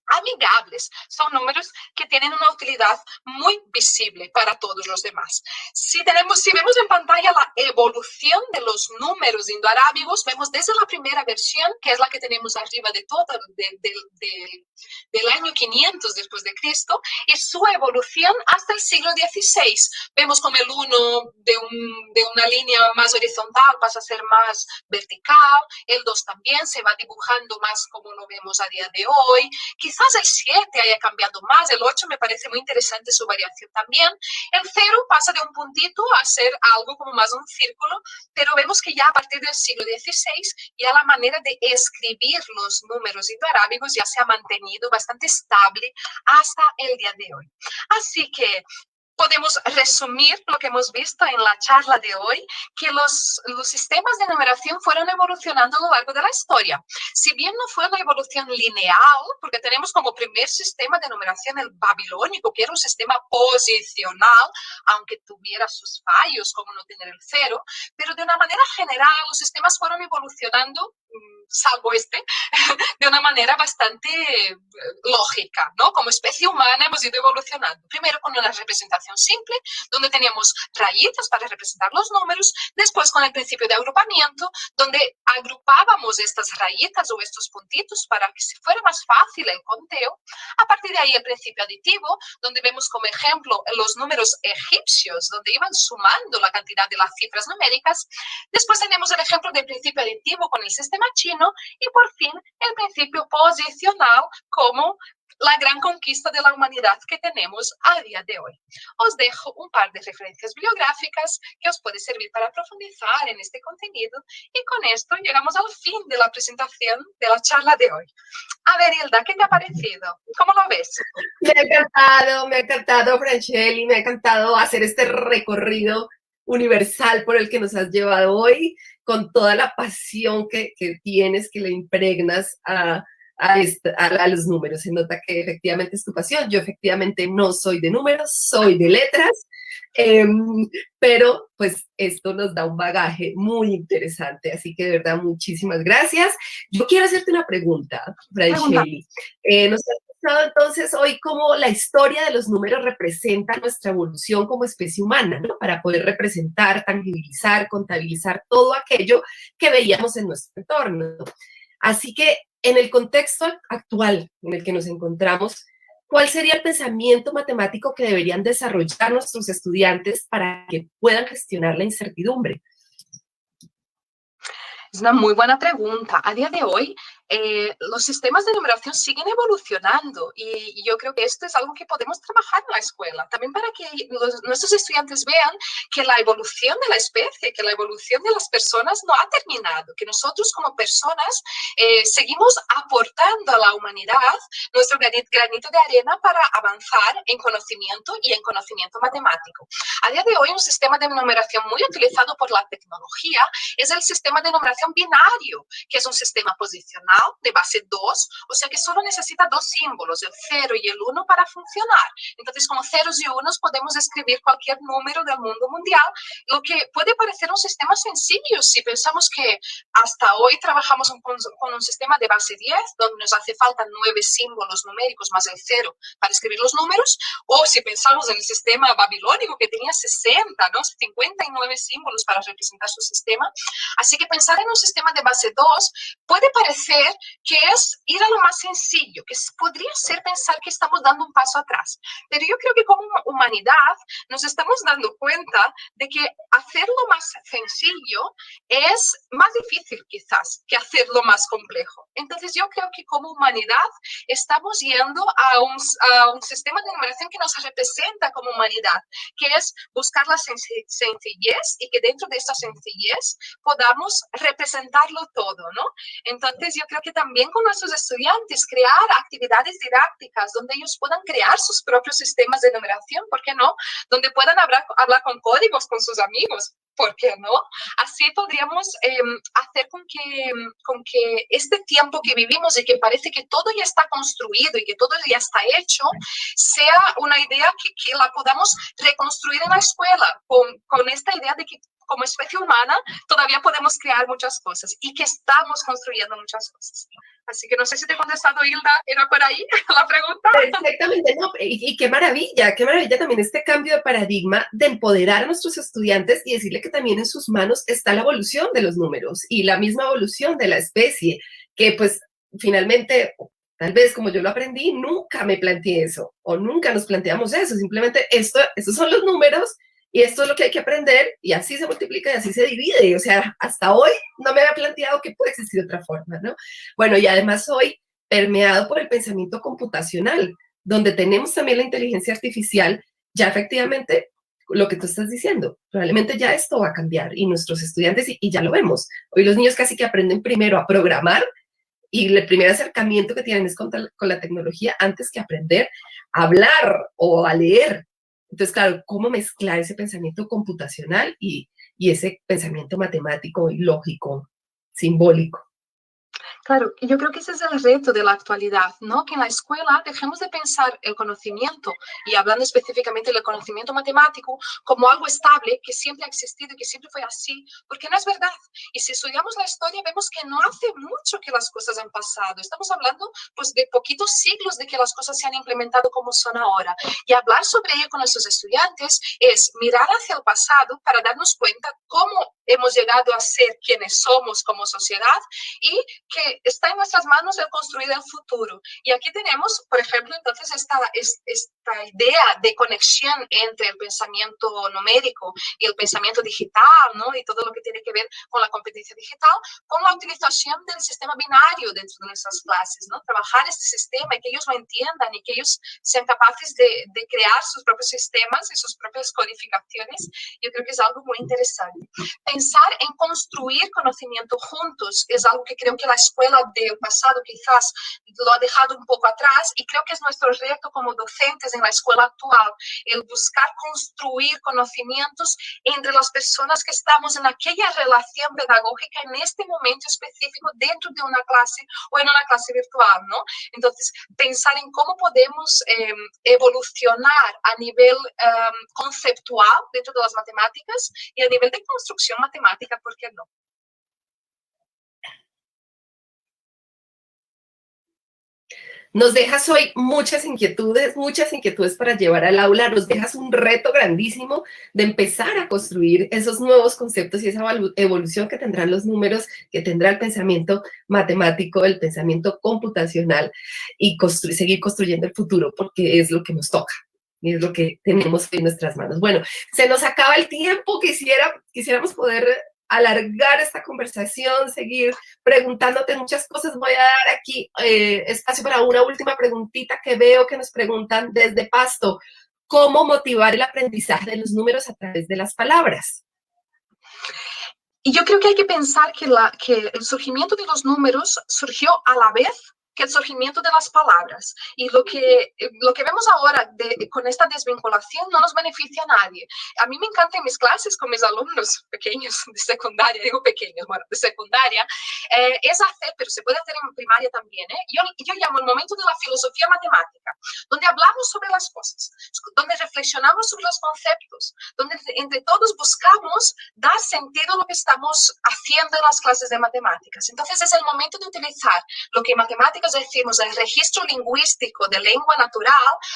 amigables, son números que tienen una utilidad muy visible para todos los demás. Si vemos en pantalla la evolución de los números indoarábigos, vemos desde la primera versión, que es la que tenemos arriba de todo, del año 500 después de Cristo, y su evolución hasta el siglo XVI. Vemos como el 1 de una línea más horizontal pasa a ser más vertical, el 2 también se va dibujando más como lo vemos a día de hoy. Quizás el 7 haya cambiado más, el 8 me parece muy interesante su variación también. El 0 pasa de un puntito a ser algo como más un círculo, pero vemos que ya a partir del siglo XVI ya la manera de escribir los números indoarábigos ya se ha mantenido bastante estable hasta el día de hoy. Así que podemos resumir lo que hemos visto en la charla de hoy, que los sistemas de numeración fueron evolucionando a lo largo de la historia. Si bien no fue una evolución lineal, porque tenemos como primer sistema de numeración el babilónico, que era un sistema posicional, aunque tuviera sus fallos, como no tener el 0, pero de una manera general los sistemas fueron evolucionando, salvo de una manera bastante lógica, ¿no? Como especie humana hemos ido evolucionando. Primero con una representación simple, donde teníamos rayitas para representar los números, después con el principio de agrupamiento, donde agrupábamos estas rayitas o estos puntitos para que fuera más fácil el conteo. A partir de ahí el principio aditivo, donde vemos como ejemplo los números egipcios, donde iban sumando la cantidad de las cifras numéricas. Después tenemos el ejemplo del principio aditivo con el sistema chino y por fin el principio posicional como la gran conquista de la humanidad que tenemos a día de hoy. Os dejo un par de referencias bibliográficas que os puede servir para profundizar en este contenido y con esto llegamos al fin de la presentación de la charla de hoy. A ver, Hilda, ¿qué te ha parecido? ¿Cómo lo ves? Me ha encantado, Franchelli, me ha encantado hacer este recorrido universal por el que nos has llevado hoy, con toda la pasión que tienes, que le impregnas a los números. Se nota que efectivamente es tu pasión. Yo efectivamente no soy de números, soy de letras, pero pues esto nos da un bagaje muy interesante. Así que de verdad, muchísimas gracias. Yo quiero hacerte una pregunta, Franchelli. Nos has mostrado entonces hoy cómo la historia de los números representa nuestra evolución como especie humana, ¿no? Para poder representar, tangibilizar, contabilizar todo aquello que veíamos en nuestro entorno. Así que en el contexto actual en el que nos encontramos, ¿cuál sería el pensamiento matemático que deberían desarrollar nuestros estudiantes para que puedan gestionar la incertidumbre? Es una muy buena pregunta. A día de hoy, los sistemas de numeración siguen evolucionando y yo creo que esto es algo que podemos trabajar en la escuela, también para que nuestros estudiantes vean que la evolución de la especie, que la evolución de las personas no ha terminado, que nosotros como personas seguimos aportando a la humanidad nuestro granito de arena para avanzar en conocimiento y en conocimiento matemático. A día de hoy, un sistema de numeración muy utilizado por la tecnología es el sistema de numeración binario, que es un sistema posicional de base 2, o sea que solo necesita dos símbolos, el 0 y el 1, para funcionar. Entonces, como ceros y unos podemos escribir cualquier número del mundo mundial, lo que puede parecer un sistema sencillo si pensamos que hasta hoy trabajamos con un sistema de base 10, donde nos hace falta 9 símbolos numéricos más el 0 para escribir los números, o si pensamos en el sistema babilónico que tenía 60, ¿no? 59 símbolos para representar su sistema. Así que pensar en un sistema de base 2 puede parecer que es ir a lo más sencillo, que podría ser pensar que estamos dando un paso atrás. Pero yo creo que como humanidad nos estamos dando cuenta de que hacerlo más sencillo es más difícil quizás que hacerlo más complejo. Entonces yo creo que como humanidad estamos yendo a un sistema de numeración que nos representa como humanidad, que es buscar la sencillez y que dentro de esta sencillez podamos representarlo todo, ¿no? Entonces yo creo creo que también con nuestros estudiantes crear actividades didácticas donde ellos puedan crear sus propios sistemas de numeración, ¿por qué no? Donde puedan hablar con códigos con sus amigos, ¿por qué no? Así podríamos hacer con que este tiempo que vivimos y que parece que todo ya está construido y que todo ya está hecho, sea una idea que la podamos reconstruir en la escuela con esta idea de que como especie humana todavía podemos crear muchas cosas y que estamos construyendo muchas cosas. Así que no sé si te he contestado, Hilda, ¿era por ahí la pregunta? Exactamente, no, y qué maravilla también este cambio de paradigma de empoderar a nuestros estudiantes y decirle que también en sus manos está la evolución de los números y la misma evolución de la especie, que pues finalmente, tal vez como yo lo aprendí, nunca me planteé eso o nunca nos planteamos eso, simplemente estos son los números y esto es lo que hay que aprender y así se multiplica y así se divide. O sea, hasta hoy no me había planteado que puede existir otra forma, ¿no? Bueno, y además hoy permeado por el pensamiento computacional, donde tenemos también la inteligencia artificial, ya efectivamente lo que tú estás diciendo, probablemente ya esto va a cambiar y nuestros estudiantes, y ya lo vemos, hoy los niños casi que aprenden primero a programar y el primer acercamiento que tienen es con la tecnología antes que aprender a hablar o a leer. Entonces, claro, ¿cómo mezclar ese pensamiento computacional y ese pensamiento matemático y lógico, simbólico? Claro, y yo creo que ese es el reto de la actualidad, ¿no? Que en la escuela dejemos de pensar el conocimiento, y hablando específicamente del conocimiento matemático, como algo estable, que siempre ha existido y que siempre fue así, porque no es verdad. Y si estudiamos la historia, vemos que no hace mucho que las cosas han pasado. Estamos hablando, pues, de poquitos siglos de que las cosas se han implementado como son ahora. Y hablar sobre ello con nuestros estudiantes es mirar hacia el pasado para darnos cuenta cómo hemos llegado a ser quienes somos como sociedad y que está en nuestras manos el construir el futuro. Y aquí tenemos, por ejemplo, entonces esta idea de conexión entre el pensamiento numérico y el pensamiento digital, ¿no? Y todo lo que tiene que ver con la competencia digital, con la utilización del sistema binario dentro de nuestras clases, ¿no? Trabajar este sistema y que ellos lo entiendan y que ellos sean capaces de crear sus propios sistemas y sus propias codificaciones. Yo creo que es algo muy interesante. Pensar en construir conocimiento juntos es algo que creo que la escuela del pasado quizás lo ha dejado un poco atrás, y creo que es nuestro reto como docentes en la escuela actual, el buscar construir conocimientos entre las personas que estamos en aquella relación pedagógica en este momento específico dentro de una clase o en una clase virtual, ¿no? Entonces, pensar en cómo podemos evolucionar a nivel conceptual dentro de las matemáticas y a nivel de construcción matemática, ¿por qué no? Nos dejas hoy muchas inquietudes para llevar al aula, nos dejas un reto grandísimo de empezar a construir esos nuevos conceptos y esa evolución que tendrán los números, que tendrá el pensamiento matemático, el pensamiento computacional y seguir construyendo el futuro, porque es lo que nos toca. Y es lo que tenemos en nuestras manos. Bueno, se nos acaba el tiempo, quisiéramos poder alargar esta conversación, seguir preguntándote muchas cosas. Voy a dar aquí espacio para una última preguntita que veo que nos preguntan desde Pasto. ¿Cómo motivar el aprendizaje de los números a través de las palabras? Y yo creo que hay que pensar que el surgimiento de los números surgió a la vez que el surgimiento de las palabras. Y lo que vemos ahora con esta desvinculación no nos beneficia a nadie. A mí me encanta en mis clases con mis alumnos pequeños de secundaria, digo pequeños, bueno, de secundaria, es hacer, pero se puede hacer en primaria también, yo llamo el momento de la filosofía matemática, donde hablamos sobre las cosas, donde reflexionamos sobre los conceptos, donde entre todos buscamos dar sentido a lo que estamos haciendo en las clases de matemáticas. Entonces es el momento de utilizar lo que en matemáticas decimos el registro lingüístico de lengua natural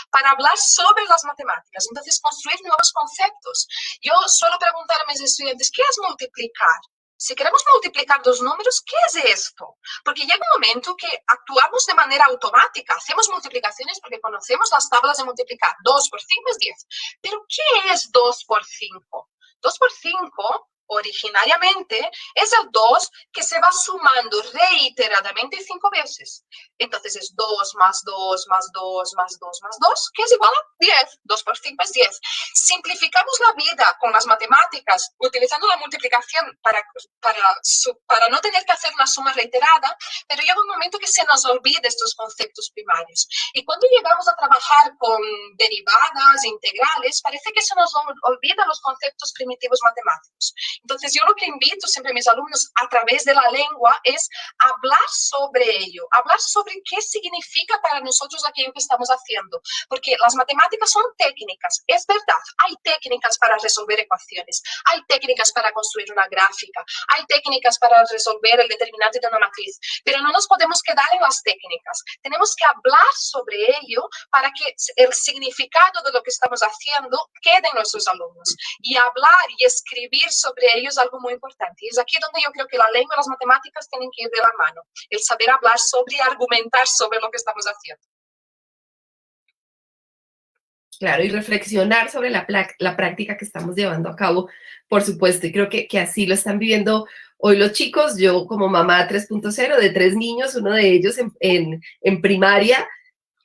para hablar sobre las matemáticas. Entonces construir nuevos conceptos. Yo suelo preguntar a mis estudiantes, ¿qué es multiplicar? Si queremos multiplicar dos números, ¿qué es esto? Porque llega un momento que actuamos de manera automática. Hacemos multiplicaciones porque conocemos las tablas de multiplicar. 2 por 5 es 10. Pero ¿qué es 2 por 5? 2 por 5 originariamente es el 2 que se va sumando reiteradamente 5 veces. Entonces es 2 más 2 más 2 más 2 más 2, que es igual a 10. 2 por 5 es 10. Simplificamos la vida con las matemáticas utilizando la multiplicación para no tener que hacer una suma reiterada, pero llega un momento que se nos olvida estos conceptos primarios. Y cuando llegamos a trabajar con derivadas, integrales, parece que se nos olvidan los conceptos primitivos matemáticos. Entonces, yo lo que invito siempre a mis alumnos a través de la lengua es hablar sobre ello, hablar sobre qué significa para nosotros aquello que estamos haciendo, porque las matemáticas son técnicas, es verdad, hay técnicas para resolver ecuaciones, hay técnicas para construir una gráfica, hay técnicas para resolver el determinante de una matriz, pero no nos podemos quedar en las técnicas, tenemos que hablar sobre ello para que el significado de lo que estamos haciendo quede en nuestros alumnos, y hablar y escribir sobre ello es algo muy importante, y es aquí donde yo creo que la lengua y las matemáticas tienen que ir de la mano, el saber hablar sobre y argumentar sobre lo que estamos haciendo. Claro, y reflexionar sobre la práctica que estamos llevando a cabo, por supuesto, y creo que así lo están viviendo hoy los chicos. Yo como mamá 3.0 de 3 niños, uno de ellos en primaria,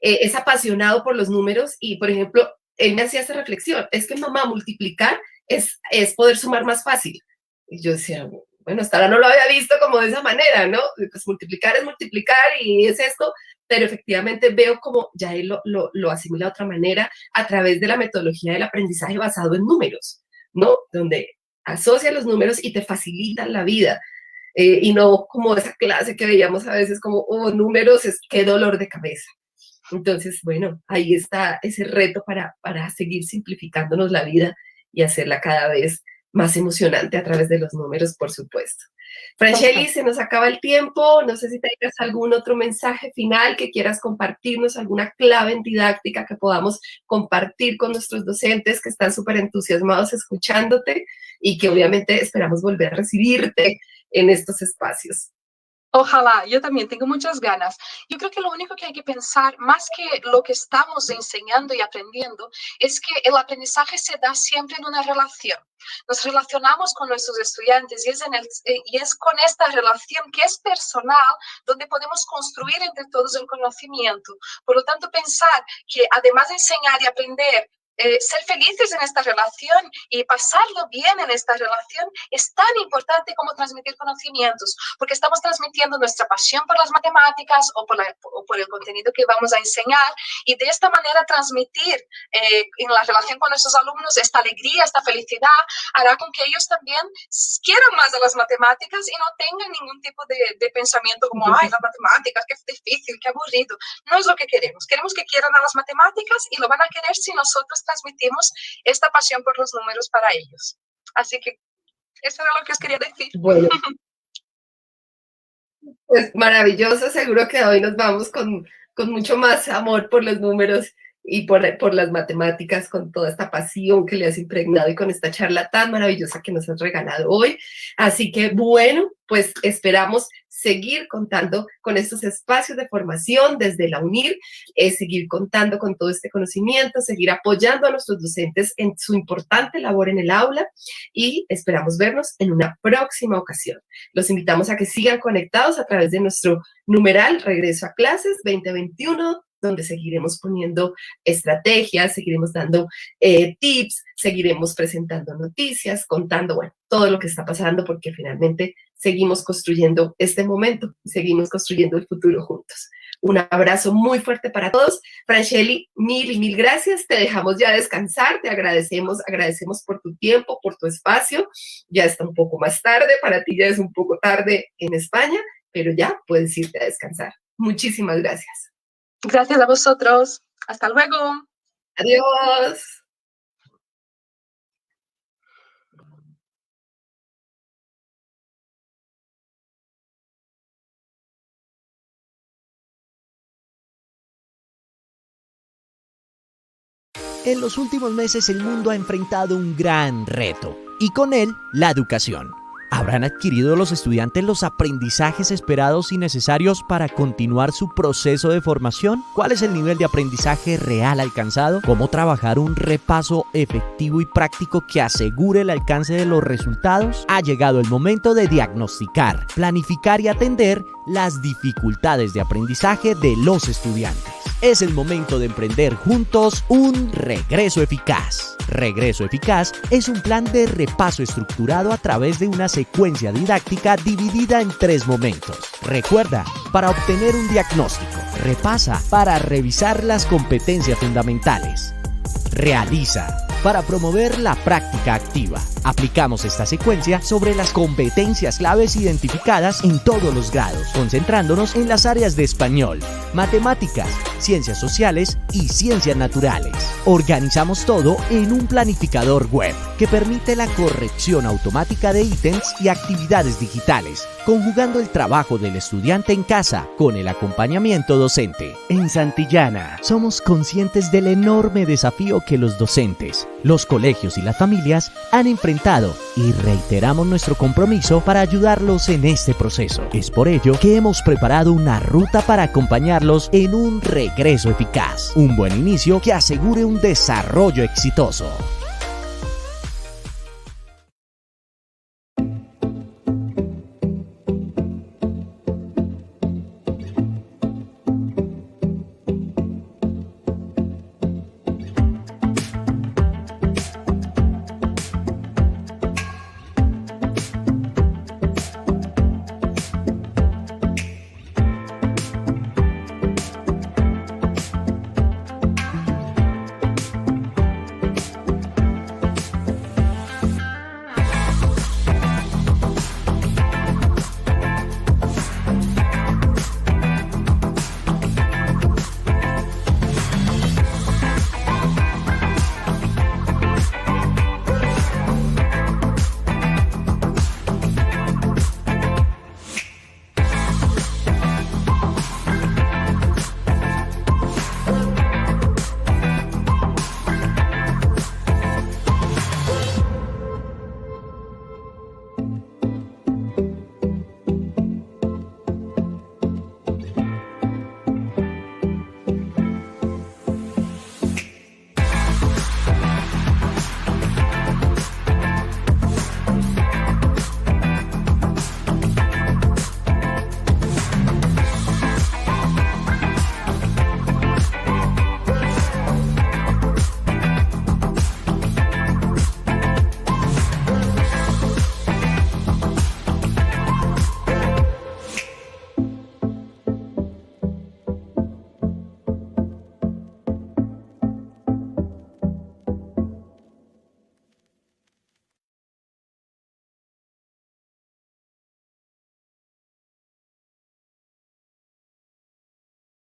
es apasionado por los números y, por ejemplo, él me hacía esa reflexión, es que mamá, multiplicar es poder sumar más fácil. Y yo decía, bueno, hasta ahora no lo había visto como de esa manera, ¿no? Pues multiplicar es multiplicar y es esto, pero efectivamente veo como ya él lo asimila de otra manera a través de la metodología del aprendizaje basado en números, ¿no? Donde asocia los números y te facilitan la vida. Y no como esa clase que veíamos a veces como, oh, números, qué dolor de cabeza. Entonces, bueno, ahí está ese reto para seguir simplificándonos la vida y hacerla cada vez más emocionante a través de los números, por supuesto. Franchelli, se nos acaba el tiempo. No sé si tengas algún otro mensaje final que quieras compartirnos, alguna clave didáctica que podamos compartir con nuestros docentes que están súper entusiasmados escuchándote y que obviamente esperamos volver a recibirte en estos espacios. Ojalá, yo también tengo muchas ganas. Yo creo que lo único que hay que pensar, más que lo que estamos enseñando y aprendiendo, es que el aprendizaje se da siempre en una relación. Nos relacionamos con nuestros estudiantes y es con esta relación que es personal donde podemos construir entre todos el conocimiento. Por lo tanto, pensar que además de enseñar y aprender, ser felices en esta relación y pasarlo bien en esta relación es tan importante como transmitir conocimientos, porque estamos transmitiendo nuestra pasión por las matemáticas o por el contenido que vamos a enseñar, y de esta manera transmitir en la relación con nuestros alumnos esta alegría, esta felicidad, hará con que ellos también quieran más de las matemáticas y no tengan ningún tipo de pensamiento como, ay, las matemáticas, qué difícil, qué aburrido. No es lo que queremos. Queremos que quieran a las matemáticas y lo van a querer si nosotros transmitimos esta pasión por los números para ellos. Así que eso era lo que os quería decir. Bueno, pues maravilloso. Seguro que hoy nos vamos con mucho más amor por los números y por las matemáticas, con toda esta pasión que le has impregnado y con esta charla tan maravillosa que nos has regalado hoy. Así que, bueno, pues esperamos seguir contando con estos espacios de formación desde la UNIR, seguir contando con todo este conocimiento, seguir apoyando a nuestros docentes en su importante labor en el aula y esperamos vernos en una próxima ocasión. Los invitamos a que sigan conectados a través de nuestro numeral Regreso a Clases 2021, donde seguiremos poniendo estrategias, seguiremos dando tips, seguiremos presentando noticias, contando, bueno, todo lo que está pasando, porque finalmente seguimos construyendo este momento, seguimos construyendo el futuro juntos. Un abrazo muy fuerte para todos. Franchelli, mil y mil gracias. Te dejamos ya descansar, te agradecemos por tu tiempo, por tu espacio. Ya está un poco más tarde, para ti ya es un poco tarde en España, pero ya puedes irte a descansar. Muchísimas gracias. Gracias a vosotros. Hasta luego. Adiós. En los últimos meses el mundo ha enfrentado un gran reto, y con él la educación. ¿Habrán adquirido los estudiantes los aprendizajes esperados y necesarios para continuar su proceso de formación? ¿Cuál es el nivel de aprendizaje real alcanzado? ¿Cómo trabajar un repaso efectivo y práctico que asegure el alcance de los resultados? Ha llegado el momento de diagnosticar, planificar y atender las dificultades de aprendizaje de los estudiantes. Es el momento de emprender juntos un regreso eficaz. Regreso Eficaz es un plan de repaso estructurado a través de una secuencia didáctica dividida en 3 momentos. Recuerda, para obtener un diagnóstico. Repasa, para revisar las competencias fundamentales. Realiza, para promover la práctica activa. Aplicamos esta secuencia sobre las competencias claves identificadas en todos los grados, concentrándonos en las áreas de español, matemáticas, ciencias sociales y ciencias naturales. Organizamos todo en un planificador web que permite la corrección automática de ítems y actividades digitales, conjugando el trabajo del estudiante en casa con el acompañamiento docente. En Santillana, somos conscientes del enorme desafío que los docentes, los colegios y las familias han enfrentado y reiteramos nuestro compromiso para ayudarlos en este proceso. Es por ello que hemos preparado una ruta para acompañarlos en un regreso eficaz, un buen inicio que asegure un desarrollo exitoso.